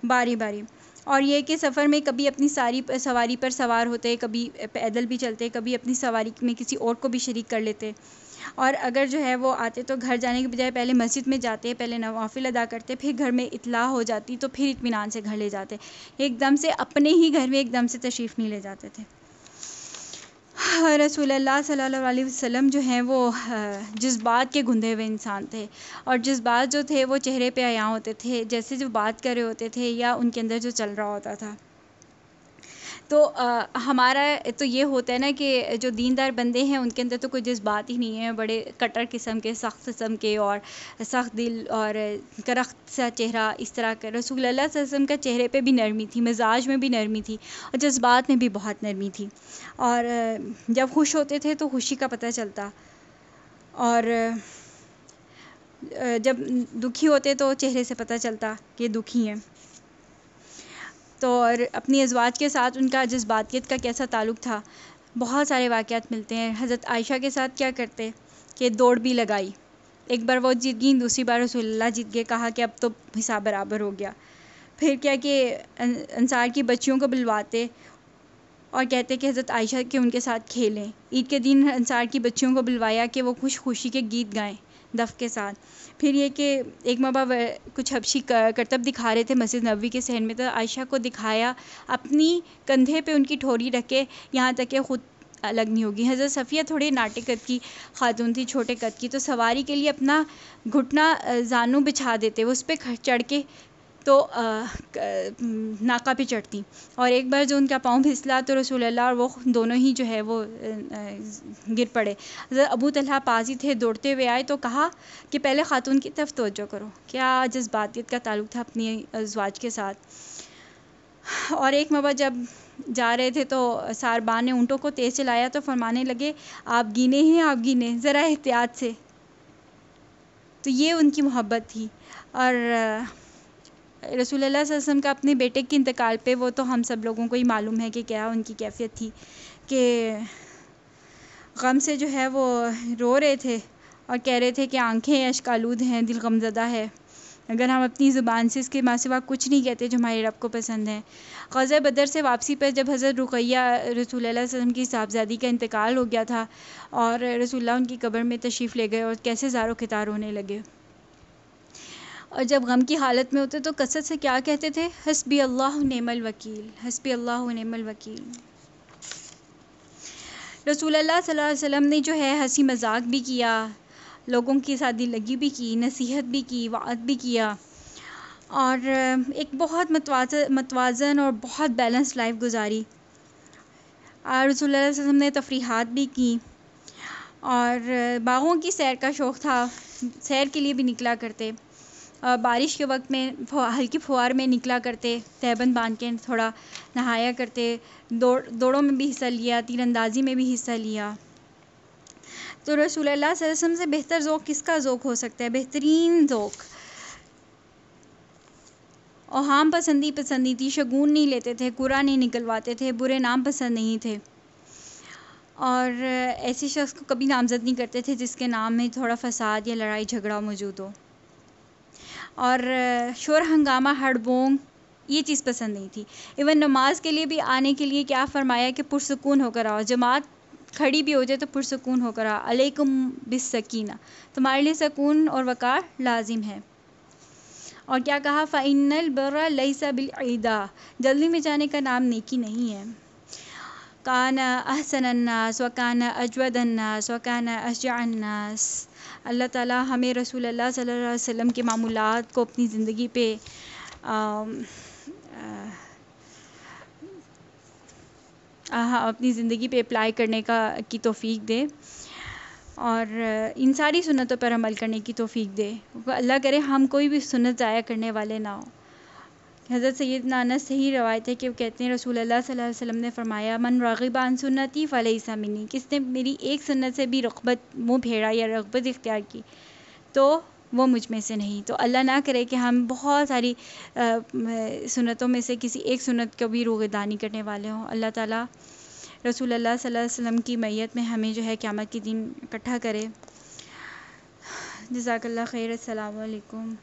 Speaker 1: باری باری۔ اور یہ کہ سفر میں کبھی اپنی سواری پر سوار ہوتے، کبھی پیدل بھی چلتے، کبھی اپنی سواری میں کسی اور کو بھی شریک کر لیتے، اور اگر جو ہے وہ آتے تو گھر جانے کے بجائے پہلے مسجد میں جاتے، پہلے نوافل ادا کرتے، پھر گھر میں اطلاع ہو جاتی تو پھر اطمینان سے گھر لے جاتے، ایک دم سے اپنے ہی گھر میں ایک دم سے تشریف نہیں لے جاتے تھے۔ رسول اللہ صلی اللہ علیہ وسلم جو ہیں وہ جذبات کے گندے ہوئے انسان تھے، اور جذبات جو تھے وہ چہرے پہ عیاں ہوتے تھے، جیسے جو بات کر رہے ہوتے تھے یا ان کے اندر جو چل رہا ہوتا تھا۔ تو ہمارا تو یہ ہوتا ہے نا کہ جو دیندار بندے ہیں ان کے اندر تو کوئی جذبات ہی نہیں ہیں، بڑے کٹر قسم کے، سخت قسم کے، اور سخت دل اور کرخت سا چہرہ، اس طرح کا۔ رسول اللہ صلی اللہ علیہ وسلم کا چہرے پہ بھی نرمی تھی، مزاج میں بھی نرمی تھی، اور جذبات میں بھی بہت نرمی تھی، اور جب خوش ہوتے تھے تو خوشی کا پتہ چلتا، اور جب دکھی ہوتے تو چہرے سے پتہ چلتا کہ دکھی ہیں۔ تو اور اپنی ازواج کے ساتھ ان کا جذباتیت کا کیسا تعلق تھا، بہت سارے واقعات ملتے ہیں۔ حضرت عائشہ کے ساتھ کیا کرتے کہ دوڑ بھی لگائی، ایک بار وہ جیت گئیں، دوسری بار رسول اللہ جیت گئے، کہا کہ اب تو حساب برابر ہو گیا۔ پھر کیا کہ انصار کی بچیوں کو بلواتے اور کہتے کہ حضرت عائشہ کے ان کے ساتھ کھیلیں۔ عید کے دن انصار کی بچیوں کو بلوایا کہ وہ خوشی کے گیت گائیں، دف کے ساتھ. پھر یہ کہ ایک مرتبہ کچھ حبشی کرتب دکھا رہے تھے مسجد نبوی کے صحن میں، تو عائشہ کو دکھایا اپنی کندھے پہ ان کی ٹھوری رکھ کے یہاں تک کہ خود الگ نہیں ہوگی. حضرت صفیہ تھوڑے ناٹے قد کی خاتون تھی، چھوٹے قد کی، تو سواری کے لیے اپنا گھٹنا زانو بچھا دیتے، وہ اس پہ چڑھ کے تو ناقہ پہ چڑھتی. اور ایک بار جو ان کا پاؤں پھسلا تو رسول اللہ اور وہ دونوں ہی جو ہے وہ گر پڑے. حضرت ابو طلحہ پاس ہی تھے، دوڑتے ہوئے آئے تو کہا کہ پہلے خاتون کی طرف توجہ کرو. کیا جذباتیت کا تعلق تھا اپنی ازواج کے ساتھ. اور ایک مرتبہ جب جا رہے تھے تو ساربان نے اونٹوں کو تیز چلایا تو فرمانے لگے آپ گینے ہیں، آپ گینے، ذرا احتیاط سے. تو یہ ان کی محبت تھی. اور رسول اللہ صلی اللہ علیہ وسلم کا اپنے بیٹے کے انتقال پہ وہ تو ہم سب لوگوں کو ہی معلوم ہے کہ کیا ان کی کیفیت تھی، کہ غم سے جو ہے وہ رو رہے تھے اور کہہ رہے تھے کہ آنکھیں اشکالود ہیں، دل غمزدہ ہے، اگر ہم اپنی زبان سے اس کے ماں سوا کچھ نہیں کہتے جو ہمارے رب کو پسند ہے. غزوہ بدر سے واپسی پر جب حضرت رقیہ رسول اللہ صلی اللہ علیہ وسلم کی صاحبزادی کا انتقال ہو گیا تھا اور رسول اللہ ان کی قبر میں تشریف لے گئے اور کیسے زار و خطار ہونے لگے. اور جب غم کی حالت میں ہوتے تو کثرت سے کیا کہتے تھے؟ حسبی اللہ نعم الوکیل، حسبی اللہ نعم الوکیل. رسول اللہ صلی اللہ علیہ وسلم نے جو ہے ہنسی مذاق بھی کیا، لوگوں کی ساتھ دل لگی بھی کی، نصیحت بھی کی، وعظ بھی کیا، اور ایک بہت متوازن اور بہت بیلنس لائف گزاری. اور رسول اللہ صلی اللہ علیہ وسلم نے تفریحات بھی کی اور باغوں کی سیر کا شوق تھا، سیر کے لیے بھی نکلا کرتے. بارش کے وقت میں ہلکی پھوار میں نکلا کرتے، تہبند باندھ کے تھوڑا نہایا کرتے، دوڑوں میں بھی حصہ لیا، تیر اندازی میں بھی حصہ لیا. تو رسول اللہ صلی اللہ علیہ وسلم سے بہتر ذوق کس کا ذوق ہو سکتا ہے؟ بہترین ذوق. اور ہام پسندی تھی، شگون نہیں لیتے تھے، قرآ نہیں نکلواتے تھے، برے نام پسند نہیں تھے، اور ایسے شخص کو کبھی نامزد نہیں کرتے تھے جس کے نام میں تھوڑا فساد یا لڑائی جھگڑا موجود ہو. اور شور ہنگامہ ہڑبونگ یہ چیز پسند نہیں تھی. ایون نماز کے لیے بھی آنے کے لیے کیا فرمایا کہ پرسکون ہو کر آؤ، جماعت کھڑی بھی ہو جائے تو پرسکون ہو کر آؤ. علیکم بالسکینہ، تمہارے لیے سکون اور وقار لازم ہے. اور کیا کہا؟ فَإِنَّ الْبِرَّ لَيْسَ بِالْعِدَى، جلدی میں جانے کا نام نیکی نہیں ہے. کان احسن الناس وکان اجود الناس وکان اشجع الناس. اللہ تعالیٰ ہمیں رسول اللہ صلی اللہ علیہ وسلم کے معمولات کو اپنی زندگی پہ اپلائی کرنے کی توفیق دے اور ان ساری سنتوں پر عمل کرنے کی توفیق دے. اللہ کرے ہم کوئی بھی سنت ضائع کرنے والے نہ ہوں. حضرت سیدنا انس سے ہی روایت ہے کہ وہ کہتے ہیں رسول اللہ صلی اللہ علیہ وسلم نے فرمایا من راغب عن سنتی فلیس منی، کس نے میری ایک سنت سے بھی رغبت منہ پھیرا یا رغبت اختیار کی تو وہ مجھ میں سے نہیں. تو اللہ نہ کرے کہ ہم بہت ساری سنتوں میں سے کسی ایک سنت کو بھی روغدانی کرنے والے ہوں. اللہ تعالیٰ رسول اللہ صلی اللہ علیہ وسلم کی میت میں ہمیں جو ہے قیامت کے دن اکٹھا کرے. جزاک اللہ خیر. السلام علیکم.